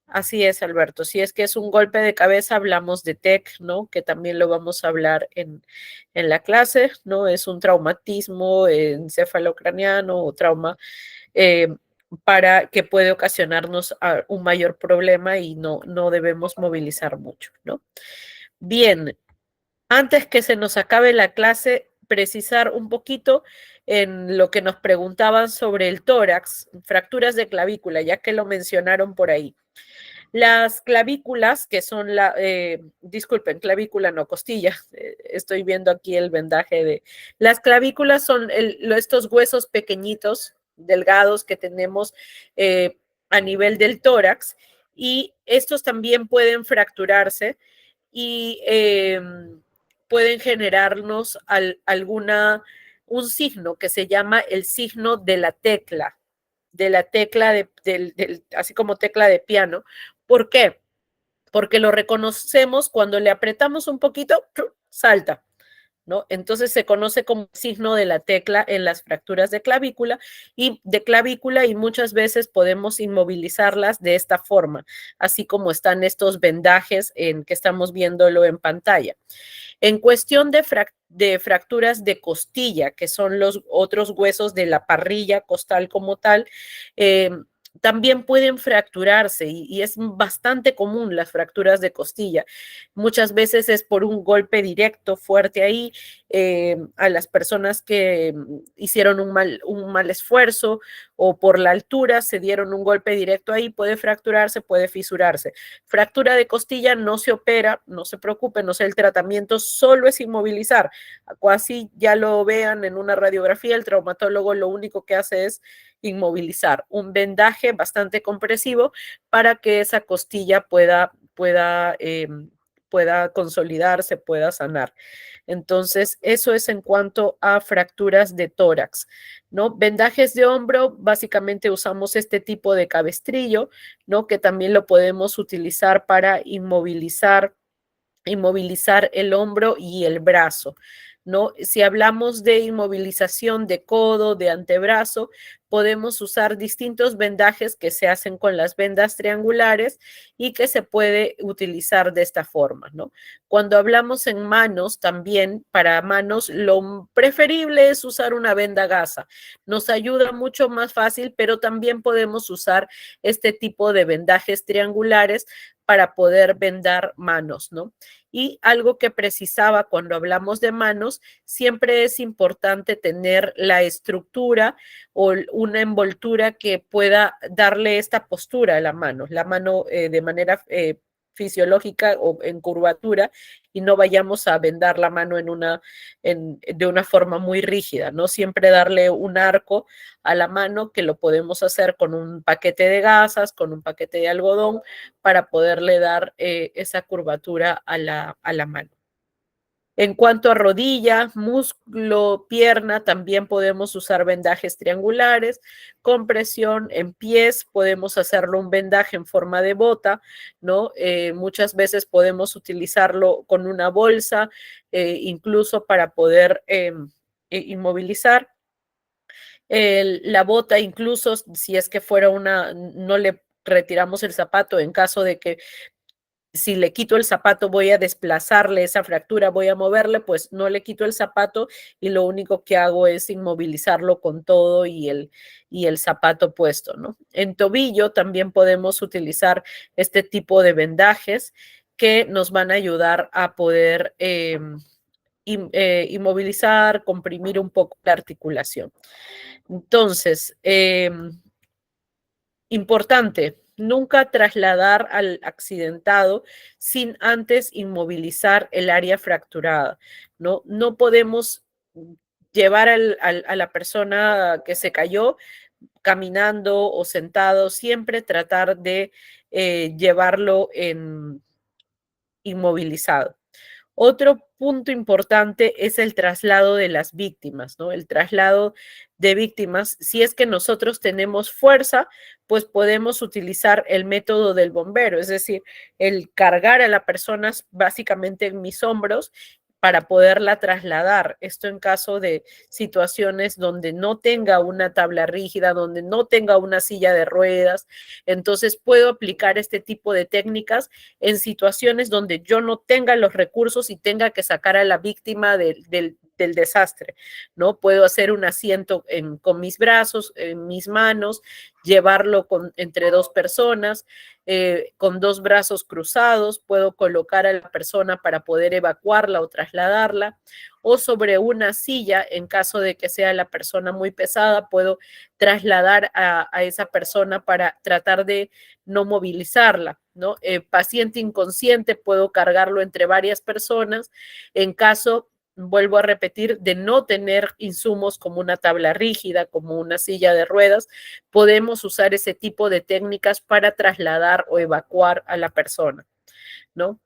Así es, Alberto. Si es que es un golpe de cabeza, hablamos de TEC, ¿no? Que también lo vamos a hablar en la clase, ¿no? Es un traumatismo encefalocraniano o trauma eh, para que puede ocasionarnos un mayor problema y no debemos movilizar mucho, ¿no? Bien, antes que se nos acabe la clase, precisar un poquito en lo que nos preguntaban sobre el tórax, fracturas de clavícula, ya que lo mencionaron por ahí. Las clavículas, que son disculpen, clavícula no, costilla, estoy viendo aquí el vendaje las clavículas son estos huesos pequeñitos, delgados que tenemos a nivel del tórax y estos también pueden fracturarse y pueden generarnos alguna un signo que se llama el signo de la tecla así como tecla de piano. ¿Por qué? Porque lo reconocemos cuando le apretamos un poquito, salta, ¿no? Entonces se conoce como signo de la tecla en las fracturas de clavícula y muchas veces podemos inmovilizarlas de esta forma, así como están estos vendajes en que estamos viéndolo en pantalla. En cuestión de fracturas de costilla, que son los otros huesos de la parrilla costal como tal, también pueden fracturarse y es bastante común las fracturas de costilla. Muchas veces es por un golpe directo fuerte ahí a las personas que hicieron un mal esfuerzo o por la altura se dieron un golpe directo ahí, puede fracturarse, puede fisurarse. Fractura de costilla no se opera, no se preocupen, no sé, el tratamiento solo es inmovilizar. Así ya lo vean en una radiografía, el traumatólogo lo único que hace es inmovilizar, un vendaje bastante compresivo para que esa costilla pueda consolidarse, pueda sanar. Entonces, eso es en cuanto a fracturas de tórax, ¿no? Vendajes de hombro, básicamente usamos este tipo de cabestrillo, ¿no? Que también lo podemos utilizar para inmovilizar el hombro y el brazo, ¿no? Si hablamos de inmovilización de codo, de antebrazo, podemos usar distintos vendajes que se hacen con las vendas triangulares y que se puede utilizar de esta forma, ¿no? Cuando hablamos en manos, también para manos, lo preferible es usar una venda gasa. Nos ayuda mucho más fácil, pero también podemos usar este tipo de vendajes triangulares para poder vendar manos, ¿no? Y algo que precisaba cuando hablamos de manos, siempre es importante tener la estructura o una envoltura que pueda darle esta postura a la mano de manera fisiológica o en curvatura y no vayamos a vendar la mano de una forma muy rígida, ¿no? Siempre darle un arco a la mano que lo podemos hacer con un paquete de gasas, con un paquete de algodón para poderle dar esa curvatura a la mano. En cuanto a rodilla, muslo, pierna, también podemos usar vendajes triangulares. Compresión en pies, podemos hacerlo un vendaje en forma de bota, ¿no? Muchas veces podemos utilizarlo con una bolsa, incluso para poder inmovilizar. La bota, incluso si es que fuera no le retiramos el zapato en caso de que si le quito el zapato voy a desplazarle esa fractura, voy a moverle, pues no le quito el zapato y lo único que hago es inmovilizarlo con todo y el zapato puesto, ¿no? En tobillo también podemos utilizar este tipo de vendajes que nos van a ayudar a poder inmovilizar, comprimir un poco la articulación. Entonces, importante, nunca trasladar al accidentado sin antes inmovilizar el área fracturada, ¿no? No podemos llevar a la persona que se cayó caminando o sentado, siempre tratar de llevarlo inmovilizado. Otro punto importante es el traslado de las víctimas, ¿no? El traslado de víctimas, si es que nosotros tenemos fuerza, pues podemos utilizar el método del bombero, es decir, el cargar a la persona básicamente en mis hombros para poderla trasladar. Esto en caso de situaciones donde no tenga una tabla rígida, donde no tenga una silla de ruedas. Entonces puedo aplicar este tipo de técnicas en situaciones donde yo no tenga los recursos y tenga que sacar a la víctima del desastre, ¿no? Puedo hacer un asiento con mis brazos, en mis manos, llevarlo entre dos personas, con dos brazos cruzados, puedo colocar a la persona para poder evacuarla o trasladarla, o sobre una silla, en caso de que sea la persona muy pesada, puedo trasladar a esa persona para tratar de no movilizarla, ¿no? Paciente inconsciente, puedo cargarlo entre varias personas, en caso vuelvo a repetir, de no tener insumos como una tabla rígida, como una silla de ruedas, podemos usar ese tipo de técnicas para trasladar o evacuar a la persona, ¿no?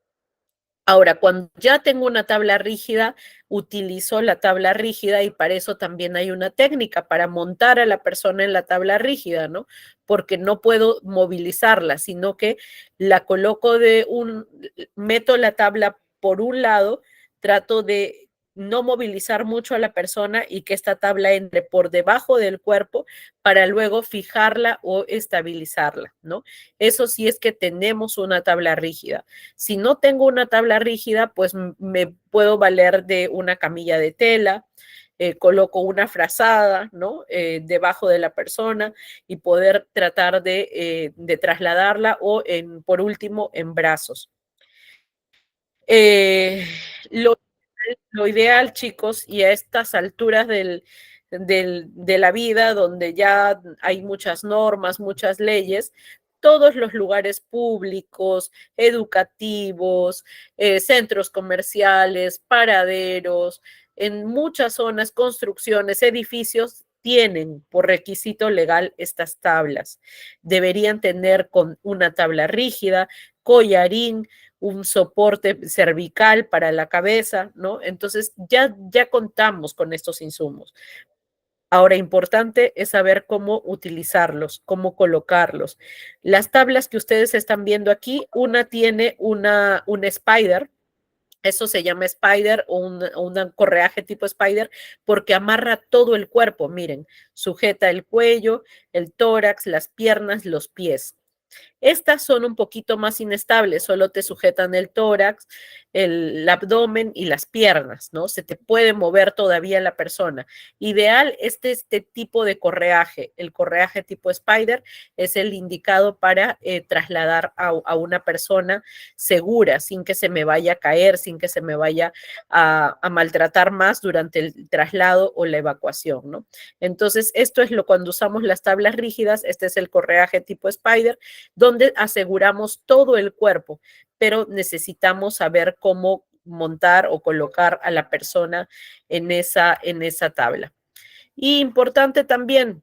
Ahora, cuando ya tengo una tabla rígida, utilizo la tabla rígida y para eso también hay una técnica para montar a la persona en la tabla rígida, ¿no? Porque no puedo movilizarla, sino que la coloco meto la tabla por un lado, trato de no movilizar mucho a la persona y que esta tabla entre por debajo del cuerpo para luego fijarla o estabilizarla, ¿no? Eso sí es que tenemos una tabla rígida. Si no tengo una tabla rígida, pues me puedo valer de una camilla de tela, coloco una frazada, ¿no? Debajo de la persona y poder tratar de trasladarla o, por último, en brazos. Eh, lo, lo ideal, chicos, y a estas alturas de la vida, donde ya hay muchas normas, muchas leyes, todos los lugares públicos, educativos, centros comerciales, paraderos, en muchas zonas, construcciones, edificios, tienen por requisito legal estas tablas. Deberían tener con una tabla rígida, collarín, un soporte cervical para la cabeza, ¿no? Entonces ya contamos con estos insumos. Ahora, importante es saber cómo utilizarlos, cómo colocarlos. Las tablas que ustedes están viendo aquí, una tiene un spider, eso se llama spider o un correaje tipo spider, porque amarra todo el cuerpo, miren, sujeta el cuello, el tórax, las piernas, los pies. Estas son un poquito más inestables, solo te sujetan el tórax, el abdomen y las piernas, ¿no? Se te puede mover todavía la persona. Ideal este tipo de correaje, el correaje tipo Spider, es el indicado para trasladar a una persona segura, sin que se me vaya a caer, sin que se me vaya a maltratar más durante el traslado o la evacuación, ¿no? Entonces, esto es cuando usamos las tablas rígidas, este es el correaje tipo Spider, donde aseguramos todo el cuerpo, pero necesitamos saber cómo montar o colocar a la persona en esa tabla. Y importante también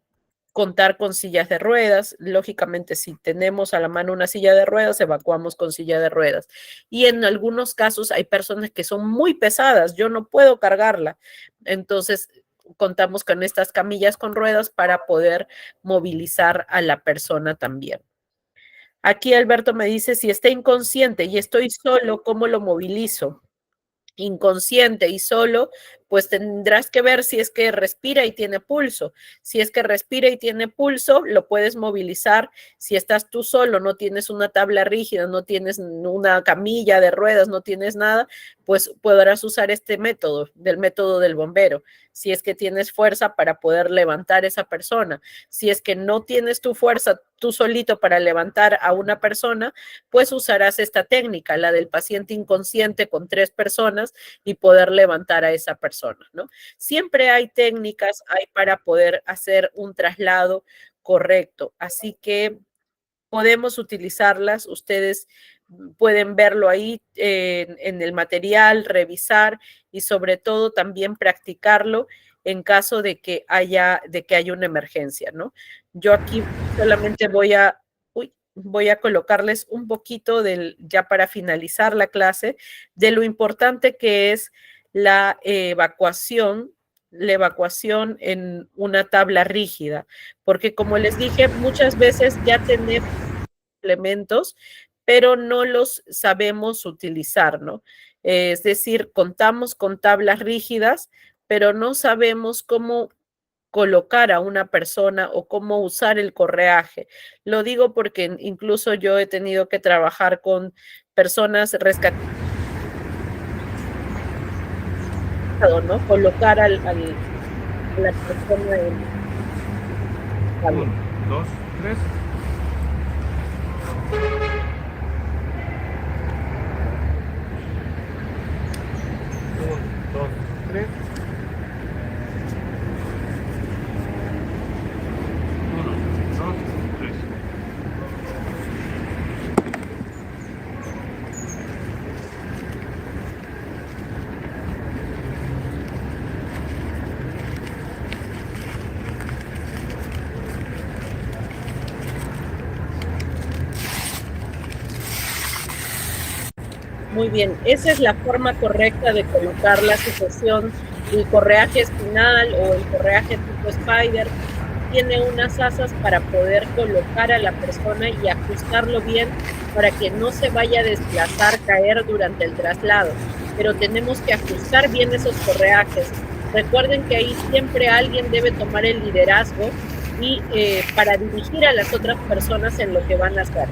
contar con sillas de ruedas. Lógicamente, si tenemos a la mano una silla de ruedas, evacuamos con silla de ruedas. Y en algunos casos hay personas que son muy pesadas, yo no puedo cargarla. Entonces, contamos con estas camillas con ruedas para poder movilizar a la persona también. Aquí Alberto me dice, si está inconsciente y estoy solo, ¿cómo lo movilizo? Inconsciente y solo, pues tendrás que ver si es que respira y tiene pulso. Si es que respira y tiene pulso, lo puedes movilizar. Si estás tú solo, no tienes una tabla rígida, no tienes una camilla de ruedas, no tienes nada, pues podrás usar este método, del método del bombero. Si es que tienes fuerza para poder levantar esa persona. Si es que no tienes tu fuerza tú solito para levantar a una persona, pues usarás esta técnica, la del paciente inconsciente con 3 personas y poder levantar a esa persona, ¿no? Siempre hay técnicas, hay para poder hacer un traslado correcto, así que podemos utilizarlas, ustedes pueden verlo ahí en el material, revisar y sobre todo también practicarlo en caso de que haya una emergencia, ¿no? Yo aquí solamente voy a colocarles un poquito ya para finalizar la clase, de lo importante que es la evacuación en una tabla rígida, porque como les dije, muchas veces ya tenemos elementos, pero no los sabemos utilizar, ¿no? Es decir, contamos con tablas rígidas, pero no sabemos cómo colocar a una persona o cómo usar el correaje. Lo digo porque incluso yo he tenido que trabajar con personas rescatadas, ¿no? Colocar a la persona en... 1, 2, 3. 1, 2, 3. 1, 2, 3. Muy bien, esa es la forma correcta de colocar la sujeción, el correaje espinal o el correaje tipo Spider. Tiene unas asas para poder colocar a la persona y ajustarlo bien para que no se vaya a desplazar, caer durante el traslado. Pero tenemos que ajustar bien esos correajes. Recuerden que ahí siempre alguien debe tomar el liderazgo y para dirigir a las otras personas en lo que van a hacer.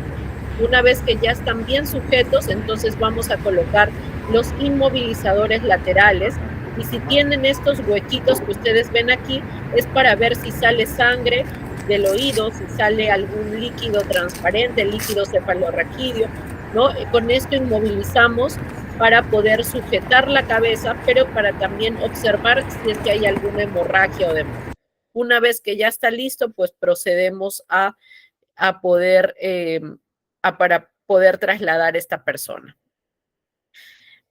Una vez que ya están bien sujetos, entonces vamos a colocar los inmovilizadores laterales. Y si tienen estos huequitos que ustedes ven aquí, es para ver si sale sangre del oído, si sale algún líquido transparente, líquido cefalorraquídeo, ¿no? Con esto inmovilizamos para poder sujetar la cabeza, pero para también observar si es que hay alguna hemorragia o demás. Una vez que ya está listo, pues procedemos a poder, para poder trasladar a esta persona.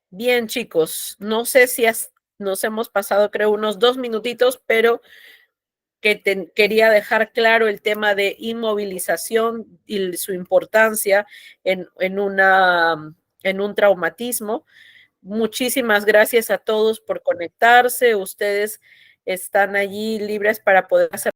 Bien, chicos, no sé si nos hemos pasado, creo, unos 2 minutitos, pero quería dejar claro el tema de inmovilización y su importancia en un traumatismo. Muchísimas gracias a todos por conectarse. Ustedes están allí libres para poder hacer